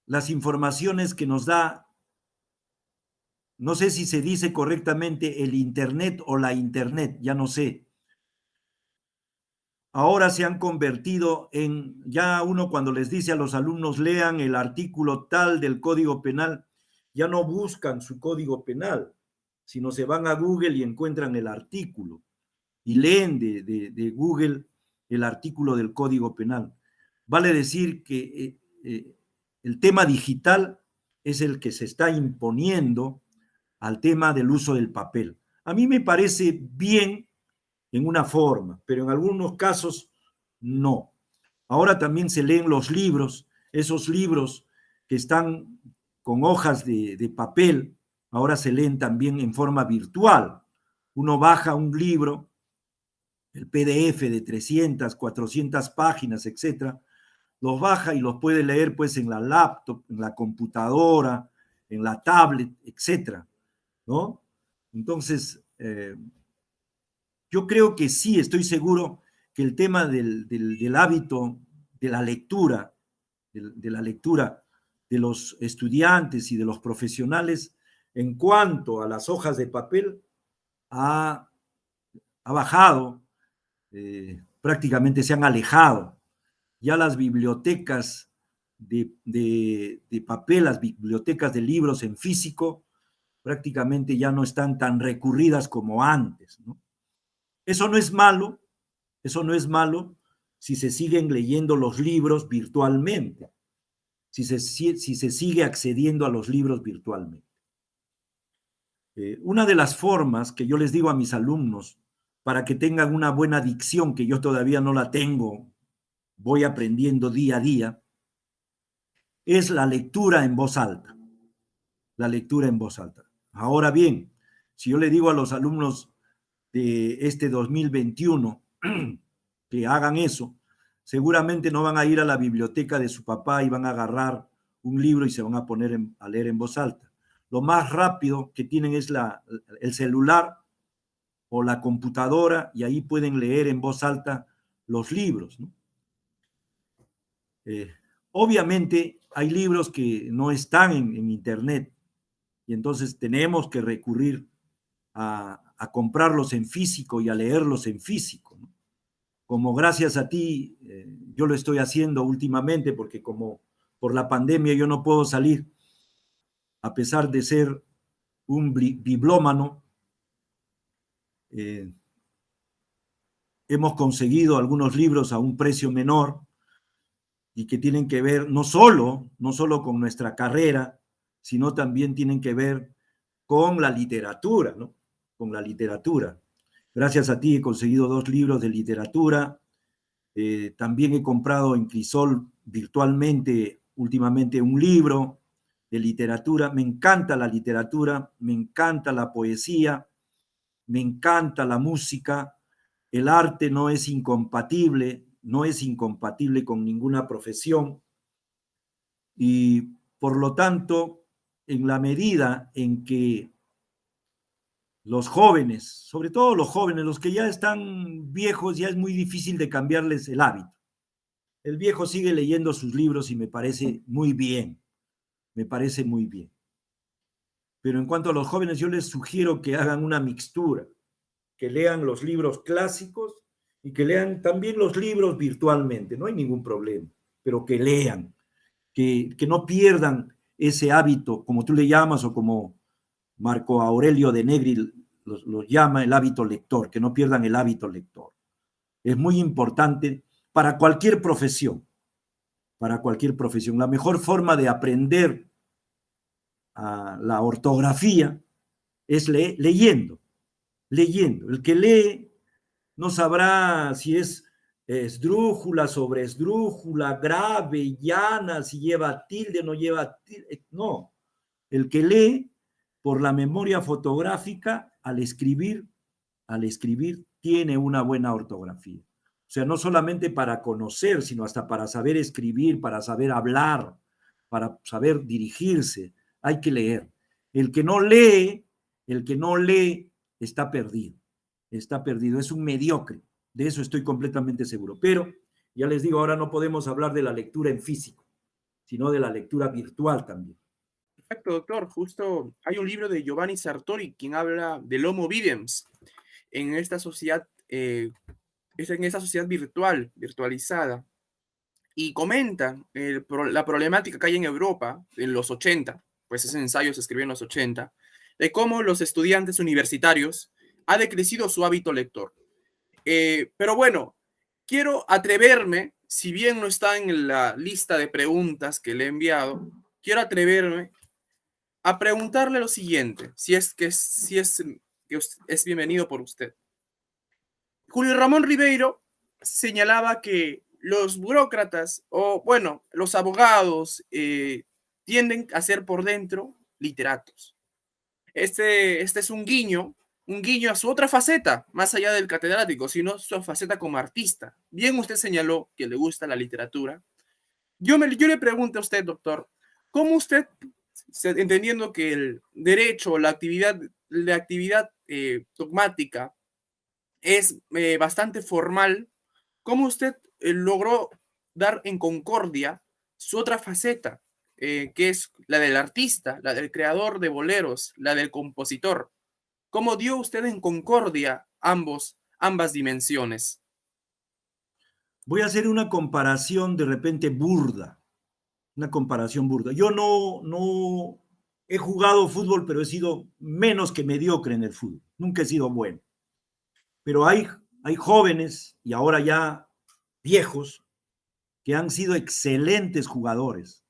las informaciones que nos da, no sé si se dice correctamente el Internet o la Internet, ya no sé. Ahora se han convertido en, ya uno cuando les dice a los alumnos lean el artículo tal del Código Penal, ya no buscan su Código Penal, sino se van a Google y encuentran el artículo y leen de Google el artículo del Código Penal. Vale decir que el tema digital es el que se está imponiendo al tema del uso del papel. A mí me parece bien en una forma, pero en algunos casos no. Ahora también se leen los libros, esos libros que están con hojas de papel, ahora se leen también en forma virtual. Uno baja un libro, el PDF de 300, 400 páginas, etcétera, los baja y los puede leer pues en la laptop, en la computadora, en la tablet, etcétera, ¿no? Entonces, yo creo que sí, estoy seguro que el tema del hábito de la lectura, de la lectura de los estudiantes y de los profesionales en cuanto a las hojas de papel ha bajado, prácticamente se han alejado. Ya las bibliotecas de papel, las bibliotecas de libros en físico, prácticamente ya no están tan recurridas como antes, ¿no? Eso no es malo, eso no es malo si se siguen leyendo los libros virtualmente, si se sigue accediendo a los libros virtualmente. Una de las formas que yo les digo a mis alumnos para que tengan una buena dicción, que yo todavía no la tengo, voy aprendiendo día a día, es la lectura en voz alta. La lectura en voz alta. Ahora bien, si yo le digo a los alumnos de este 2021 que hagan eso, seguramente no van a ir a la biblioteca de su papá y van a agarrar un libro y se van a poner a leer en voz alta. Lo más rápido que tienen es el celular o la computadora y ahí pueden leer en voz alta los libros, ¿no? Obviamente hay libros que no están en internet y entonces tenemos que recurrir a comprarlos en físico y a leerlos en físico, ¿no? Como gracias a ti, yo lo estoy haciendo últimamente porque como por la pandemia yo no puedo salir, a pesar de ser un biblómano, hemos conseguido algunos libros a un precio menor y que tienen que ver no solo con nuestra carrera, sino también tienen que ver con la literatura, ¿no? Con la literatura. Gracias a ti he conseguido 2 libros de literatura. También he comprado en Crisol virtualmente últimamente un libro. de literatura. Me encanta la literatura, me encanta la poesía, me encanta la música. El arte no es incompatible, no es incompatible con ninguna profesión y por lo tanto, en la medida en que los jóvenes, sobre todo los jóvenes, los que ya están viejos, ya es muy difícil de cambiarles el hábito. El viejo sigue leyendo sus libros y me parece muy bien, me parece muy bien. Pero en cuanto a los jóvenes, yo les sugiero que hagan una mixtura, que lean los libros clásicos y que lean también los libros virtualmente, no hay ningún problema, pero que lean, que no pierdan ese hábito, como tú le llamas o como Marco Aurelio de Negri lo llama el hábito lector, que no pierdan el hábito lector. Es muy importante para cualquier profesión, para cualquier profesión. La mejor forma de aprender la ortografía es leyendo, leyendo. El que lee no sabrá si es esdrújula, sobre esdrújula, grave, llana, si lleva tilde, no lleva tilde. No, el que lee por la memoria fotográfica al escribir tiene una buena ortografía. O sea, no solamente para conocer, sino hasta para saber escribir, para saber hablar, para saber dirigirse. Hay que leer. El que no lee, el que no lee está perdido. Está perdido, es un mediocre. De eso estoy completamente seguro. Pero, ya les digo, ahora no podemos hablar de la lectura en físico, sino de la lectura virtual también. Perfecto, doctor. Justo hay un libro de Giovanni Sartori quien habla del Homo Videns en esta sociedad, es en esta sociedad virtual, virtualizada, y comenta la problemática que hay en Europa en los 80, pues ese ensayo se escribió en los 80, de cómo los estudiantes universitarios ha decrecido su hábito lector. Pero bueno, quiero atreverme, si bien no está en la lista de preguntas que le he enviado, quiero atreverme a preguntarle lo siguiente, si es bienvenido por usted. Julio Ramón Ribeiro señalaba que los burócratas, o bueno, los abogados, tienden a ser por dentro literatos. Este es un guiño a su otra faceta, más allá del catedrático, sino su faceta como artista. Bien usted señaló que le gusta la literatura. Yo le pregunto a usted, doctor, ¿cómo usted, entendiendo que el derecho, la actividad dogmática es bastante formal, cómo usted logró dar en concordia su otra faceta, que es la del artista, la del creador de boleros, la del compositor? ¿Cómo dio usted en concordia ambas dimensiones? Voy a hacer una comparación de repente burda, una comparación burda. Yo no he jugado fútbol, pero he sido menos que mediocre en el fútbol. Nunca he sido bueno. Pero hay jóvenes y ahora ya viejos que han sido excelentes jugadores,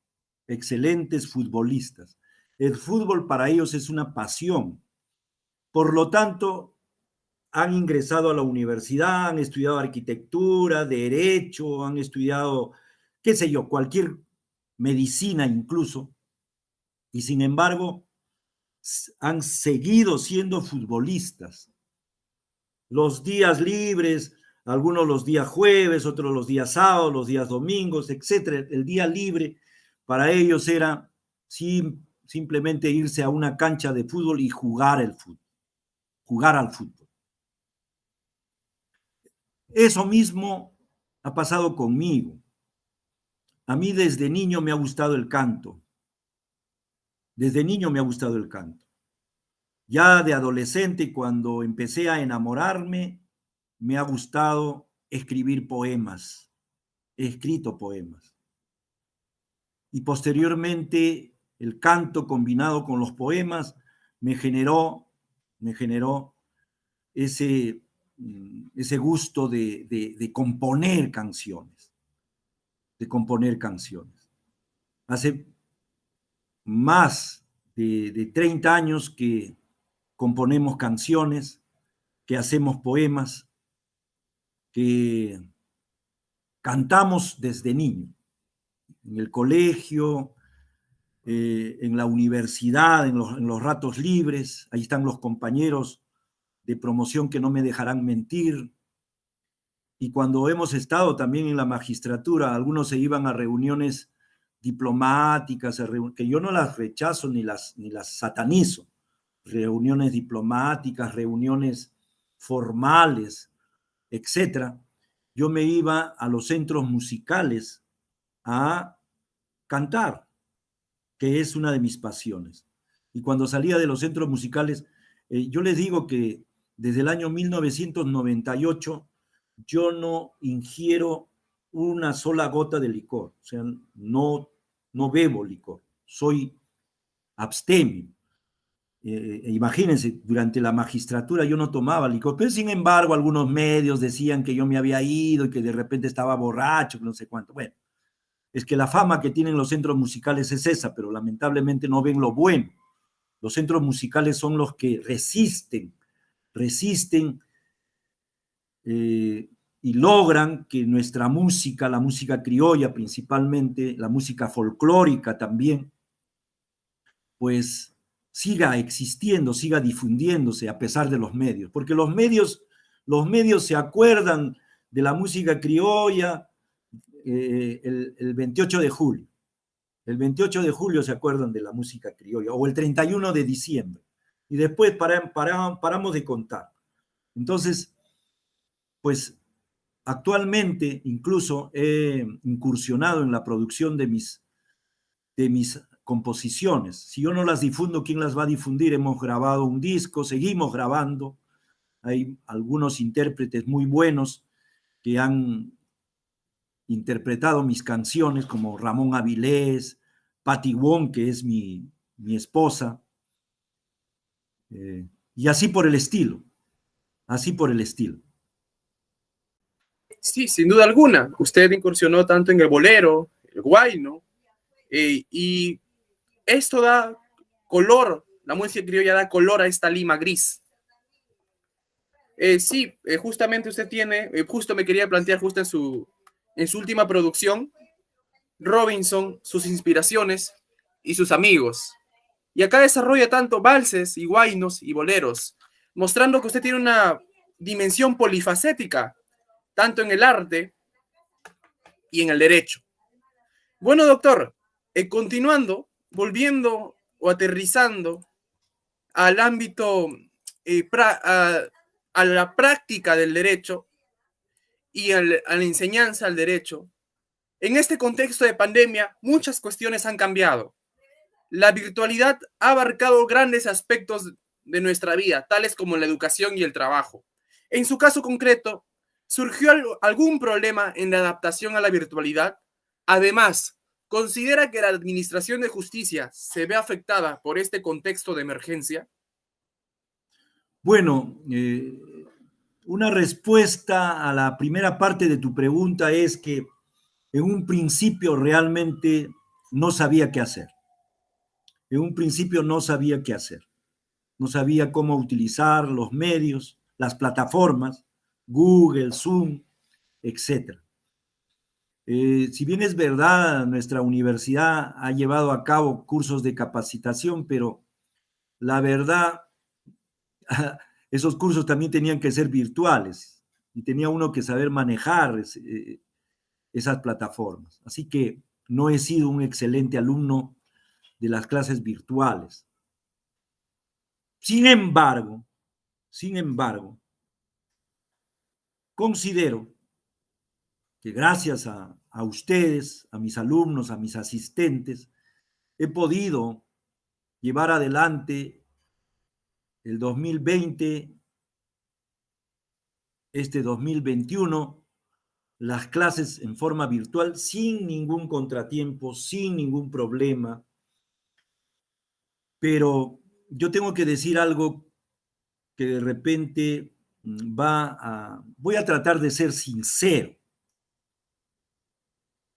excelentes futbolistas. El fútbol para ellos es una pasión. Por lo tanto, han ingresado a la universidad, han estudiado arquitectura, derecho, han estudiado, qué sé yo, cualquier medicina incluso, y sin embargo han seguido siendo futbolistas. Los días libres, algunos los días jueves, otros los días sábados, los días domingos, etcétera. El día libre para ellos era simplemente irse a una cancha de fútbol y jugar el fútbol, jugar al fútbol. Eso mismo ha pasado conmigo. A mí desde niño me ha gustado el canto. Desde niño me ha gustado el canto. Ya de adolescente, cuando empecé a enamorarme, me ha gustado escribir poemas. He escrito poemas. Y posteriormente, el canto combinado con los poemas me generó ese gusto de componer canciones, de componer canciones. Hace más de 30 años que componemos canciones, que hacemos poemas, que cantamos desde niño, en el colegio, en la universidad, en los ratos libres. Ahí están los compañeros de promoción que no me dejarán mentir. Y cuando hemos estado también en la magistratura, algunos se iban a reuniones diplomáticas, que yo no las rechazo ni las satanizo. Reuniones diplomáticas, reuniones formales, etcétera. Yo me iba a los centros musicales a cantar, que es una de mis pasiones. Y cuando salía de los centros musicales, yo les digo que desde el año 1998 yo no ingiero una sola gota de licor, o sea, no bebo licor, soy abstemio. Imagínense, durante la magistratura yo no tomaba licor, pero sin embargo algunos medios decían que yo me había ido y que de repente estaba borracho, no sé cuánto. Bueno, es que la fama que tienen los centros musicales es esa, pero lamentablemente no ven lo bueno. Los centros musicales son los que resisten y logran que nuestra música, la música criolla principalmente, la música folclórica también, pues siga existiendo, siga difundiéndose a pesar de los medios, porque los medios se acuerdan de la música criolla el 28 de julio. El 28 de julio se acuerdan de la música criolla, o el 31 de diciembre, y después paramos de contar. Entonces, pues actualmente incluso he incursionado en la producción de mis composiciones. Si yo no las difundo, ¿quién las va a difundir? Hemos grabado un disco, seguimos grabando. Hay algunos intérpretes muy buenos que han interpretado mis canciones, como Ramón Avilés, Patty Wong, que es mi esposa, y así por el estilo, así por el estilo. Sí, sin duda alguna. Usted incursionó tanto en el bolero, el huayno, y esto da color, la música criolla da color a esta Lima gris. Sí, justamente usted tiene, justo me quería plantear justo en su última producción, Robinson, sus inspiraciones y sus amigos. Y acá desarrolla tanto valses y guainos y boleros, mostrando que usted tiene una dimensión polifacética, tanto en el arte y en el derecho. Bueno, doctor, continuando, volviendo o aterrizando al ámbito, a la práctica del derecho y a la enseñanza al derecho, en este contexto de pandemia, muchas cuestiones han cambiado. La virtualidad ha abarcado grandes aspectos de nuestra vida, tales como la educación y el trabajo. En su caso concreto, ¿surgió algún problema en la adaptación a la virtualidad? Además, ¿considera que la administración de justicia se ve afectada por este contexto de emergencia? Bueno, una respuesta a la primera parte de tu pregunta es que en un principio realmente no sabía qué hacer. En un principio no sabía qué hacer. No sabía cómo utilizar los medios, las plataformas, Google, Zoom, etcétera. Si bien es verdad, nuestra universidad ha llevado a cabo cursos de capacitación, pero la verdad, esos cursos también tenían que ser virtuales y tenía uno que saber manejar esas plataformas. Así que no he sido un excelente alumno de las clases virtuales. Sin embargo, considero que gracias a ustedes, a mis alumnos, a mis asistentes, he podido llevar adelante el 2020, este 2021, las clases en forma virtual sin ningún contratiempo, sin ningún problema. Pero yo tengo que decir algo que de repente voy a tratar de ser sincero.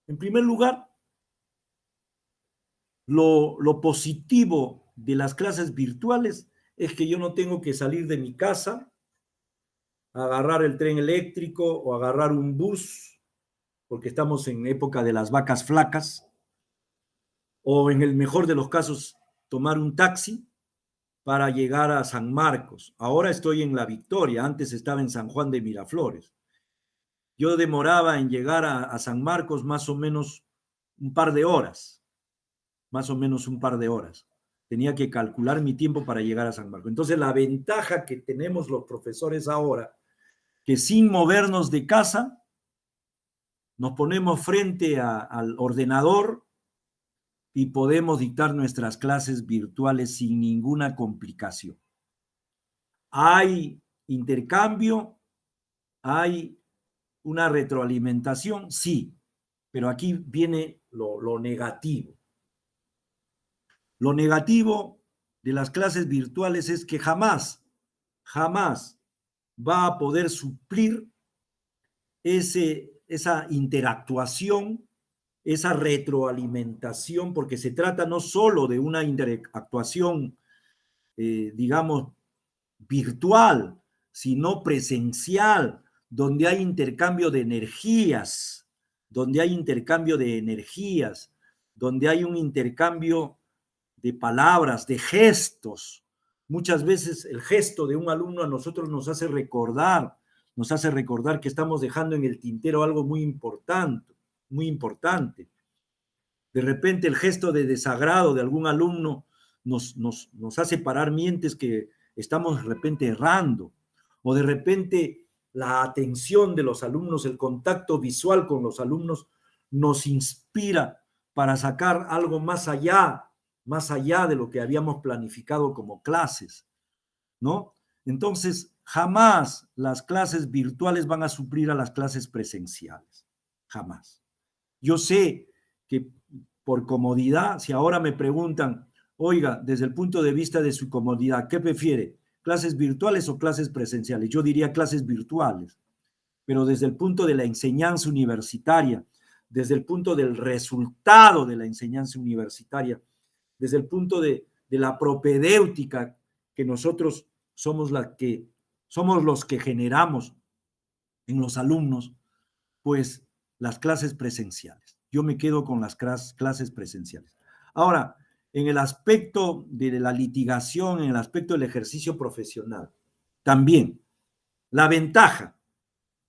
En primer lugar, lo positivo de las clases virtuales es que yo no tengo que salir de mi casa, agarrar el tren eléctrico o agarrar un bus, porque estamos en época de las vacas flacas, o en el mejor de los casos, tomar un taxi para llegar a San Marcos. Ahora estoy en La Victoria, antes estaba en San Juan de Miraflores. Yo demoraba en llegar a San Marcos más o menos un par de horas, más o menos un par de horas. Tenía que calcular mi tiempo para llegar a San Marcos. Entonces, la ventaja que tenemos los profesores ahora, que sin movernos de casa, nos ponemos frente al ordenador y podemos dictar nuestras clases virtuales sin ninguna complicación. Hay intercambio, hay una retroalimentación, sí, pero aquí viene lo negativo. Lo negativo de las clases virtuales es que jamás va a poder suplir esa interactuación, esa retroalimentación, porque se trata no solo de una interactuación, digamos, virtual, sino presencial, donde hay intercambio de energías, donde hay intercambio de energías, donde hay un intercambio de palabras, de gestos. Muchas veces el gesto de un alumno a nosotros nos hace recordar que estamos dejando en el tintero algo muy importante, muy importante. De repente el gesto de desagrado de algún alumno nos hace parar mientes que estamos de repente errando, o de repente la atención de los alumnos, el contacto visual con los alumnos nos inspira para sacar algo más allá de lo que habíamos planificado como clases, ¿no? Entonces, jamás las clases virtuales van a suplir a las clases presenciales, jamás. Yo sé que por comodidad, si ahora me preguntan, oiga, desde el punto de vista de su comodidad, ¿qué prefiere? ¿Clases virtuales o clases presenciales? Yo diría clases virtuales, pero desde el punto de la enseñanza universitaria, desde el punto del resultado de la enseñanza universitaria, desde el punto de la propedéutica que nosotros somos los que generamos en los alumnos, pues las clases presenciales. Yo me quedo con las clases presenciales. Ahora, en el aspecto de la litigación, en el aspecto del ejercicio profesional, también la ventaja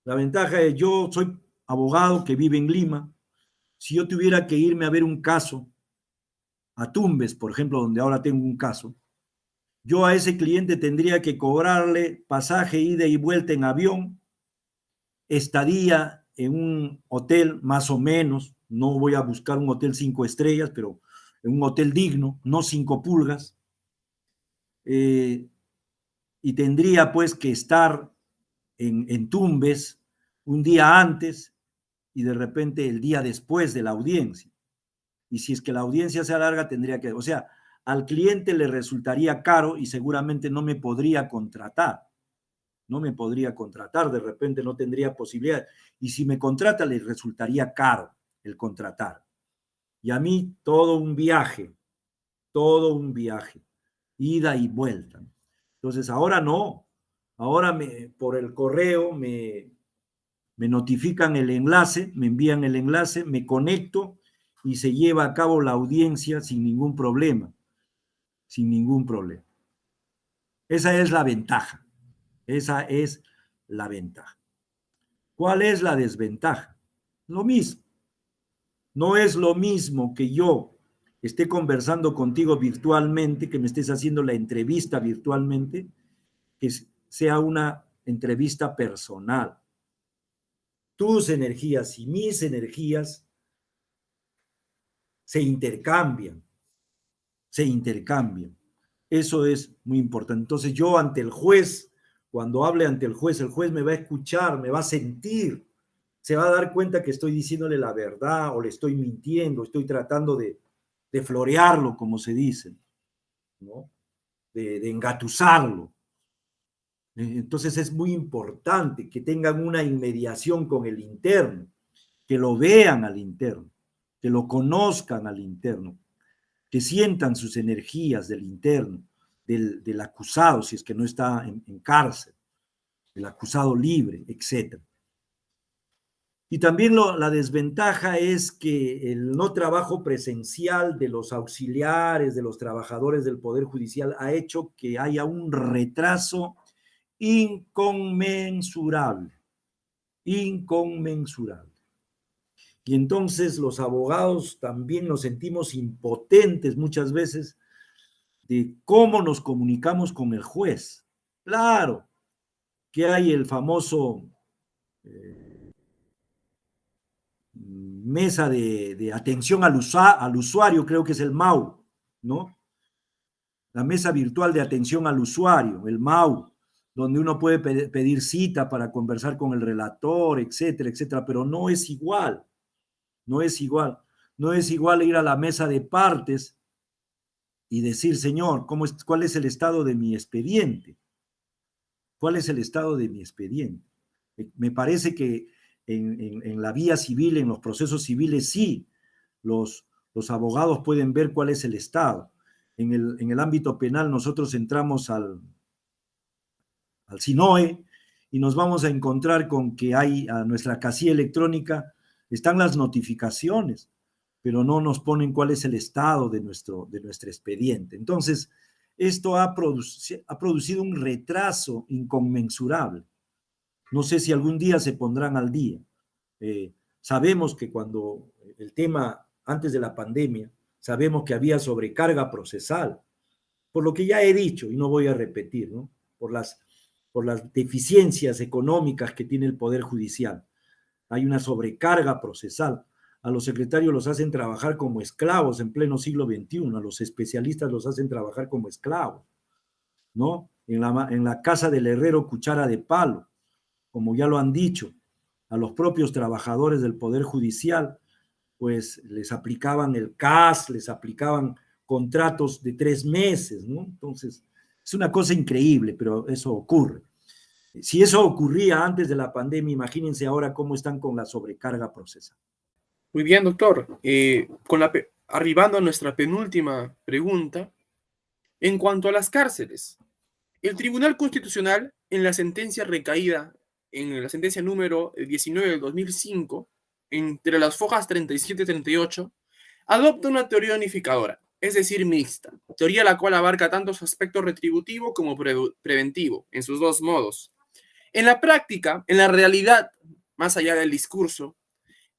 es, yo soy abogado que vive en Lima. Si yo tuviera que irme a ver un caso a Tumbes, por ejemplo, donde ahora tengo un caso, yo a ese cliente tendría que cobrarle pasaje, ida y vuelta en avión, estadía en un hotel más o menos, no voy a buscar un hotel 5 estrellas, pero en un hotel digno, no 5 pulgas, y tendría pues que estar en Tumbes un día antes y de repente el día después de la audiencia. Y si es que la audiencia se alarga, tendría que, o sea, al cliente le resultaría caro y seguramente no me podría contratar. De repente no tendría posibilidad. Y si me contrata, le resultaría caro el contratar. Y a mí todo un viaje, ida y vuelta. Entonces ahora no, ahora por el correo me notifican el enlace, me envían el enlace, me conecto y se lleva a cabo la audiencia sin ningún problema, sin ningún problema. Esa es la ventaja, esa es la ventaja. ¿Cuál es la desventaja? Lo mismo. No es lo mismo que yo esté conversando contigo virtualmente, que me estés haciendo la entrevista virtualmente, que sea una entrevista personal. Tus energías y mis energías se intercambian. Eso es muy importante. Entonces yo ante el juez, cuando hable ante el juez me va a escuchar, me va a sentir, se va a dar cuenta que estoy diciéndole la verdad o le estoy mintiendo, estoy tratando de florearlo, como se dice, ¿no? De engatusarlo. Entonces es muy importante que tengan una inmediación con el interno, que lo vean al interno, que lo conozcan al interno, que sientan sus energías del interno, del acusado, si es que no está en cárcel, el acusado libre, etc. Y también la desventaja es que el no trabajo presencial de los auxiliares, de los trabajadores del Poder Judicial, ha hecho que haya un retraso inconmensurable, inconmensurable. Y entonces los abogados también nos sentimos impotentes muchas veces de cómo nos comunicamos con el juez. Claro que hay el famoso mesa de atención al usuario, creo que es el MAU, ¿no? La mesa virtual de atención al usuario, el MAU, donde uno puede pedir cita para conversar con el relator, etcétera, etcétera, pero no es igual, no es igual. No es igual ir a la mesa de partes y decir, señor, ¿cuál es el estado de mi expediente? ¿Cuál es el estado de mi expediente? Me parece que en la vía civil, en los procesos civiles, sí, los abogados pueden ver cuál es el estado. En el ámbito penal nosotros entramos al SINOE y nos vamos a encontrar con que hay a nuestra casilla electrónica, están las notificaciones, pero no nos ponen cuál es el estado de nuestro expediente. Entonces, esto ha producido un retraso inconmensurable. No sé si algún día se pondrán al día. Sabemos que cuando el tema, antes de la pandemia, sabemos que había sobrecarga procesal, por lo que ya he dicho y no voy a repetir, ¿no? Por las deficiencias económicas que tiene el Poder Judicial. Hay una sobrecarga procesal. A los secretarios los hacen trabajar como esclavos en pleno siglo XXI, a los especialistas los hacen trabajar como esclavos, ¿no? En la casa del herrero, cuchara de palo, como ya lo han dicho, a los propios trabajadores del Poder Judicial, pues les aplicaban el CAS, les aplicaban contratos de 3 meses, ¿no? Entonces, es una cosa increíble, pero eso ocurre. Si eso ocurría antes de la pandemia, imagínense ahora cómo están con la sobrecarga procesal. Muy bien, doctor. Arribando a nuestra penúltima pregunta, en cuanto a las cárceles, el Tribunal Constitucional, en la sentencia recaída, en la sentencia número 19 del 2005, entre las fojas 37 y 38, adopta una teoría unificadora, es decir, mixta, teoría la cual abarca tanto su aspecto retributivo como preventivo, en sus dos modos. En la práctica, en la realidad, más allá del discurso,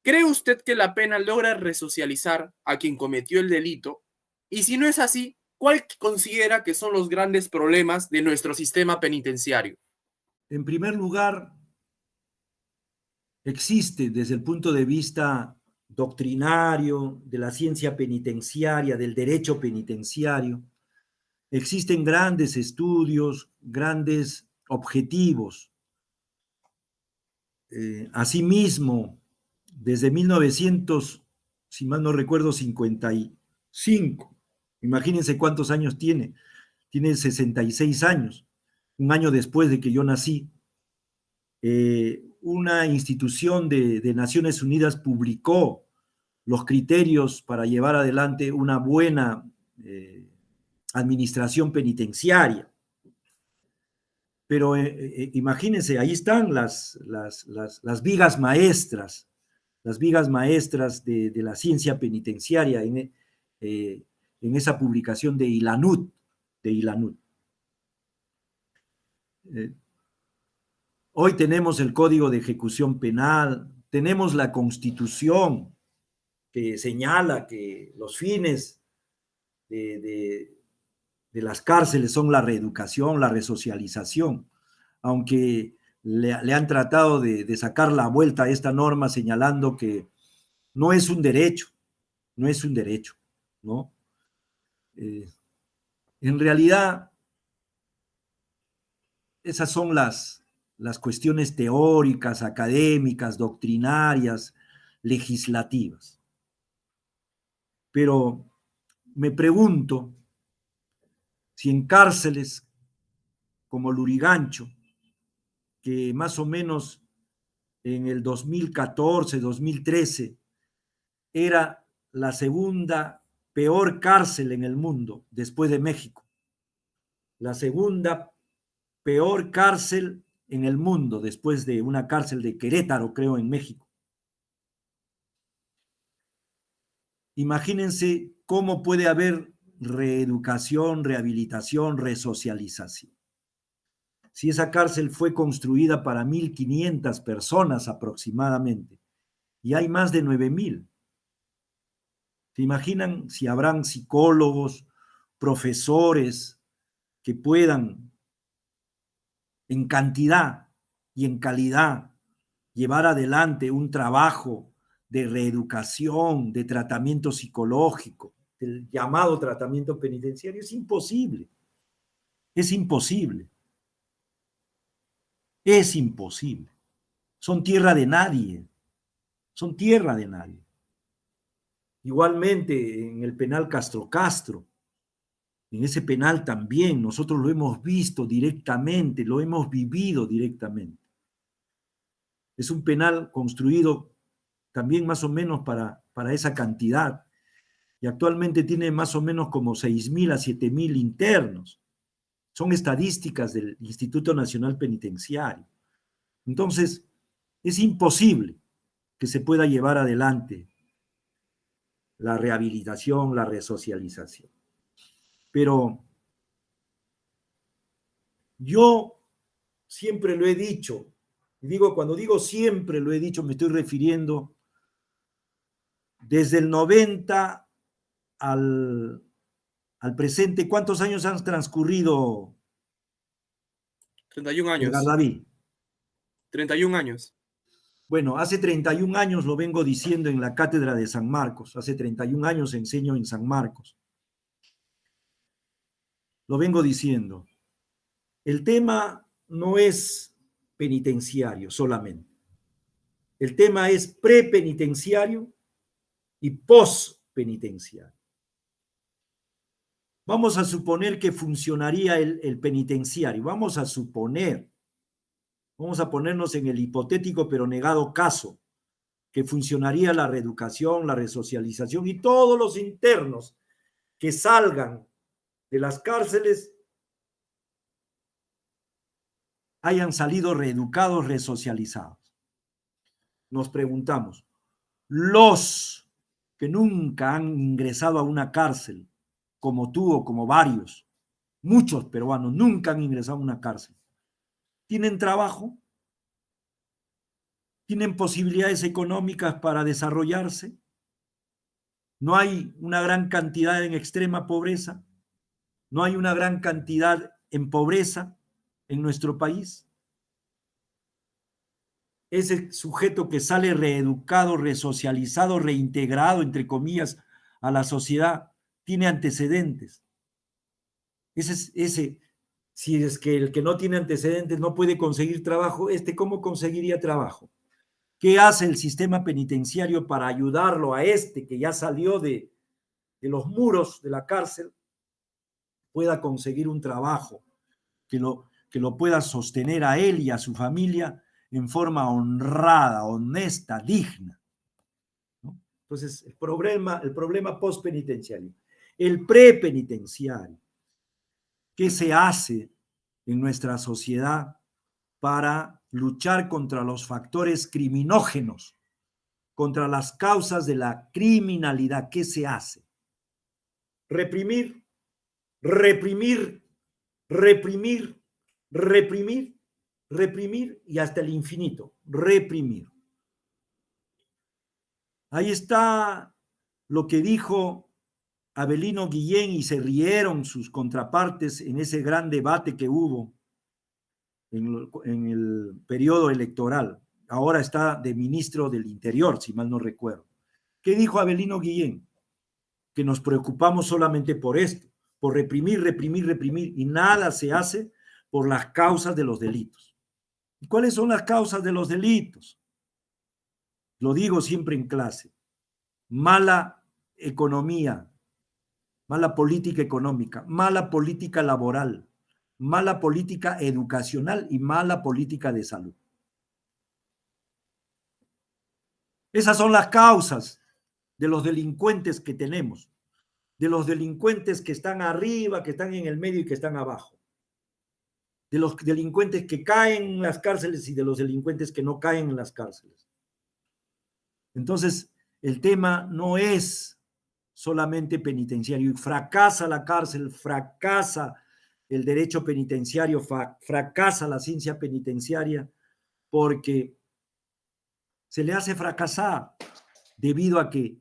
¿cree usted que la pena logra resocializar a quien cometió el delito? Y si no es así, ¿cuál considera que son los grandes problemas de nuestro sistema penitenciario? En primer lugar, existe desde el punto de vista doctrinario, de la ciencia penitenciaria, del derecho penitenciario, existen grandes estudios, grandes objetivos. Asimismo, desde 1900, si mal no recuerdo, 55, imagínense cuántos años tiene 66 años, un año después de que yo nací. Una institución de Naciones Unidas publicó los criterios para llevar adelante una buena administración penitenciaria. Pero imagínense, ahí están las vigas maestras, de la ciencia penitenciaria en esa publicación de Ilanut. Hoy tenemos el Código de Ejecución Penal, tenemos la Constitución que señala que los fines de las cárceles son la reeducación, la resocialización, aunque le han tratado de sacar la vuelta a esta norma señalando que no es un derecho, ¿no? En realidad, esas son las cuestiones teóricas, académicas, doctrinarias, legislativas. Pero me pregunto si en cárceles como Lurigancho, que más o menos en el 2014, 2013, era la segunda peor cárcel en el mundo después de México. La segunda peor cárcel en el mundo después de una cárcel de Querétaro, creo, en México. Imagínense cómo puede haber reeducación, rehabilitación, resocialización. Si esa cárcel fue construida para 1.500 personas aproximadamente y hay más de 9.000, ¿se imaginan si habrán psicólogos, profesores que puedan en cantidad y en calidad llevar adelante un trabajo de reeducación, de tratamiento psicológico, del llamado tratamiento penitenciario? Es imposible. Es imposible. Es imposible. Son tierra de nadie. Son tierra de nadie. Igualmente en el penal Castro Castro, en ese penal también nosotros lo hemos visto directamente, lo hemos vivido directamente. Es un penal construido también más o menos para esa cantidad y actualmente tiene más o menos como 6.000 a 7.000 internos. Son estadísticas del Instituto Nacional Penitenciario. Entonces, es imposible que se pueda llevar adelante la rehabilitación, la resocialización. Pero yo siempre lo he dicho, y digo, cuando digo siempre lo he dicho, me estoy refiriendo desde el 90 al presente. ¿Cuántos años han transcurrido, 31 Edgar años. David? 31 años. Bueno, hace 31 años lo vengo diciendo en la cátedra de San Marcos. Hace 31 años enseño en San Marcos. Lo vengo diciendo. El tema no es penitenciario solamente. El tema es prepenitenciario y postpenitenciario. Vamos a suponer que funcionaría el penitenciario. Vamos a suponer, vamos a ponernos en el hipotético pero negado caso que funcionaría la reeducación, la resocialización y todos los internos que salgan de las cárceles hayan salido reeducados, resocializados. Nos preguntamos, los que nunca han ingresado a una cárcel, como tú o como varios, muchos peruanos nunca han ingresado a una cárcel, ¿tienen trabajo? ¿Tienen posibilidades económicas para desarrollarse? ¿No hay una gran cantidad en extrema pobreza? ¿No hay una gran cantidad en pobreza en nuestro país? Ese sujeto que sale reeducado, resocializado, reintegrado, entre comillas, a la sociedad, tiene antecedentes. Si es que el que no tiene antecedentes no puede conseguir trabajo, ¿cómo conseguiría trabajo? ¿Qué hace el sistema penitenciario para ayudarlo a que ya salió de los muros de la cárcel, pueda conseguir un trabajo, que lo pueda sostener a él y a su familia en forma honrada, honesta, digna, ¿no? Entonces, el problema postpenitenciario. El prepenitenciario. ¿Qué se hace en nuestra sociedad para luchar contra los factores criminógenos, contra las causas de la criminalidad? ¿Qué se hace? Reprimir, reprimir, reprimir, reprimir, reprimir y hasta el infinito, reprimir. Ahí está lo que dijo Avelino Guillén y se rieron sus contrapartes en ese gran debate que hubo en el periodo electoral. Ahora está de ministro del Interior, si mal no recuerdo. ¿Qué dijo Avelino Guillén? Que nos preocupamos solamente por esto, por reprimir, reprimir, reprimir, y nada se hace por las causas de los delitos. ¿Y cuáles son las causas de los delitos? Lo digo siempre en clase. Mala economía, mala política económica, mala política laboral, mala política educacional y mala política de salud. Esas son las causas de los delincuentes que tenemos, de los delincuentes que están arriba, que están en el medio y que están abajo, de los delincuentes que caen en las cárceles y de los delincuentes que no caen en las cárceles. Entonces, el tema no es solamente penitenciario. Y fracasa la cárcel, fracasa el derecho penitenciario, fracasa la ciencia penitenciaria, porque se le hace fracasar debido a que,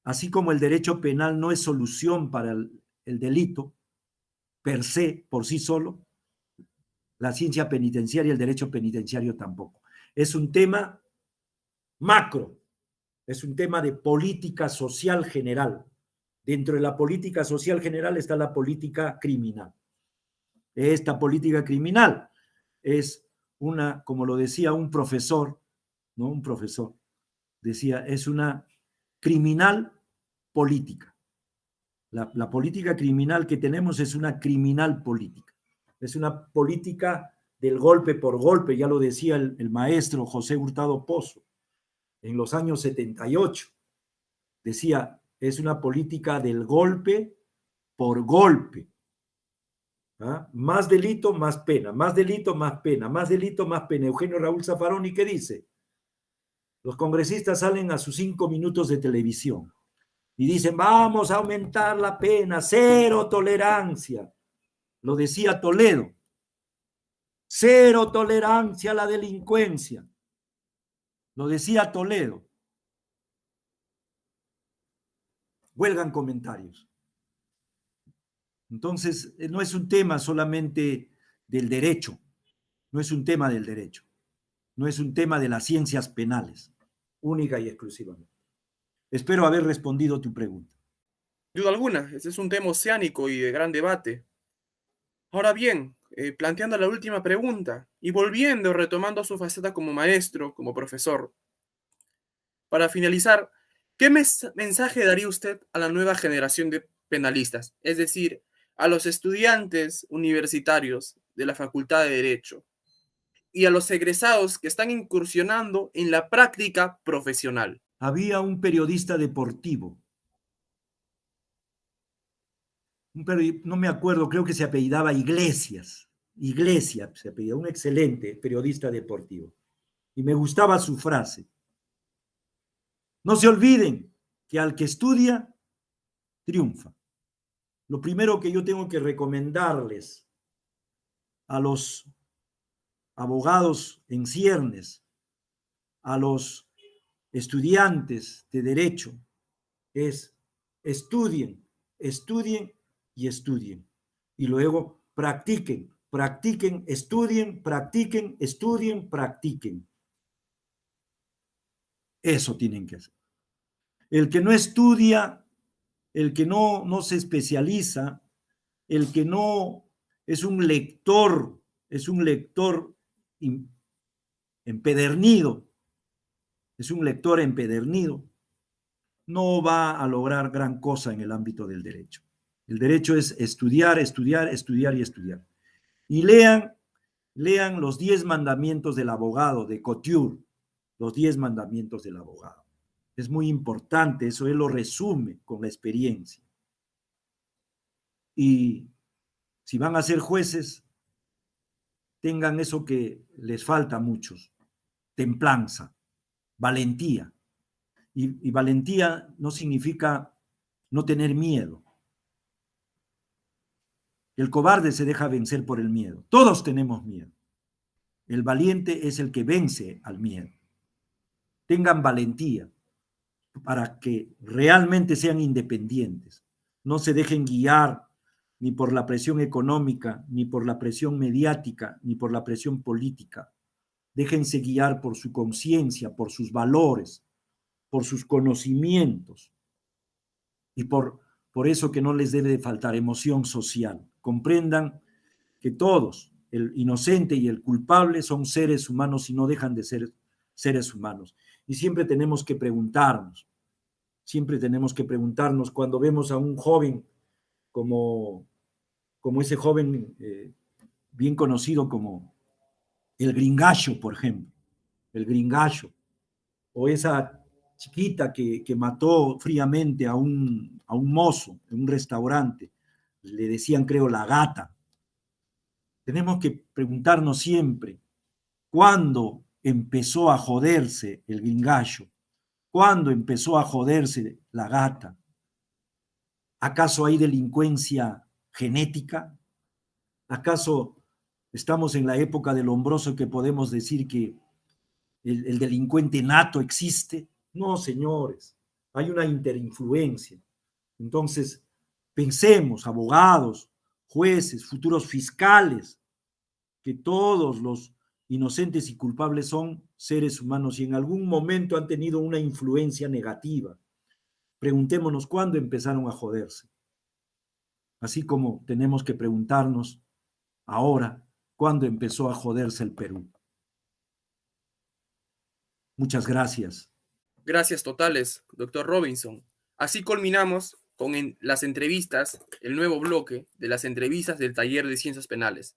así como el derecho penal no es solución para el delito per se, por sí solo, la ciencia penitenciaria y el derecho penitenciario tampoco. Es un tema macro, es un tema de política social general. Dentro de la política social general está la política criminal. Esta política criminal es una, como lo decía un profesor, ¿no? Un profesor decía, es una criminal política. La política criminal que tenemos es una criminal política. Es una política del golpe por golpe, ya lo decía el maestro José Hurtado Pozo en los años 78. Decía, es una política del golpe por golpe. ¿Ah? Más delito, más pena, más delito, más pena, más delito, más pena. Eugenio Raúl Zaffaroni, ¿qué dice? Los congresistas salen a sus 5 minutos de televisión y dicen, vamos a aumentar la pena, cero tolerancia. Lo decía Toledo. Cero tolerancia a la delincuencia. Lo decía Toledo. Huelgan comentarios. Entonces, no es un tema solamente del derecho, no es un tema del derecho, no es un tema de las ciencias penales, única y exclusivamente. Espero haber respondido tu pregunta. Duda alguna, este es un tema oceánico y de gran debate. Ahora bien, planteando la última pregunta y volviendo, retomando su faceta como maestro, como profesor, para finalizar, ¿qué mensaje daría usted a la nueva generación de penalistas? Es decir, a los estudiantes universitarios de la Facultad de Derecho y a los egresados que están incursionando en la práctica profesional. Había un periodista deportivo, no me acuerdo, creo que se apellidaba Iglesias se apellidaba, un excelente periodista deportivo. Y me gustaba su frase. No se olviden que al que estudia, triunfa. Lo primero que yo tengo que recomendarles a los abogados en ciernes, a los estudiantes de derecho, es estudien, estudien y estudien. Y luego practiquen, practiquen, estudien, practiquen, estudien, practiquen. Eso tienen que hacer. El que no estudia, el que no se especializa, el que no es un lector empedernido, es un lector empedernido, no va a lograr gran cosa en el ámbito del derecho. El derecho es estudiar, estudiar, estudiar y estudiar. Y lean los 10 mandamientos del abogado, de Couture, los 10 mandamientos del abogado. Es muy importante, eso él lo resume con la experiencia. Y si van a ser jueces, tengan eso que les falta a muchos, templanza, valentía. Y valentía no significa no tener miedo. El cobarde se deja vencer por el miedo. Todos tenemos miedo. El valiente es el que vence al miedo. Tengan valentía para que realmente sean independientes. No se dejen guiar ni por la presión económica, ni por la presión mediática, ni por la presión política. Déjense guiar por su conciencia, por sus valores, por sus conocimientos y por eso que no les debe de faltar emoción social. Comprendan que todos, el inocente y el culpable, son seres humanos y no dejan de ser seres humanos. Y siempre tenemos que preguntarnos cuando vemos a un joven como ese joven bien conocido como el Gringallo, por ejemplo, el Gringallo, o esa chiquita que mató fríamente a un mozo en un restaurante, le decían, creo, la gata. Tenemos que preguntarnos siempre, ¿cuándo empezó a joderse el Gringallo? ¿Cuándo empezó a joderse la gata? ¿Acaso hay delincuencia genética? ¿Acaso estamos en la época del Lombroso que podemos decir que el delincuente nato existe? No, señores, hay una interinfluencia. Entonces, pensemos, abogados, jueces, futuros fiscales, que todos los inocentes y culpables son seres humanos y en algún momento han tenido una influencia negativa. Preguntémonos cuándo empezaron a joderse. Así como tenemos que preguntarnos ahora cuándo empezó a joderse el Perú. Muchas gracias. Gracias totales, doctor Robinson. Así culminamos con las entrevistas, el nuevo bloque de las entrevistas del Taller de Ciencias Penales.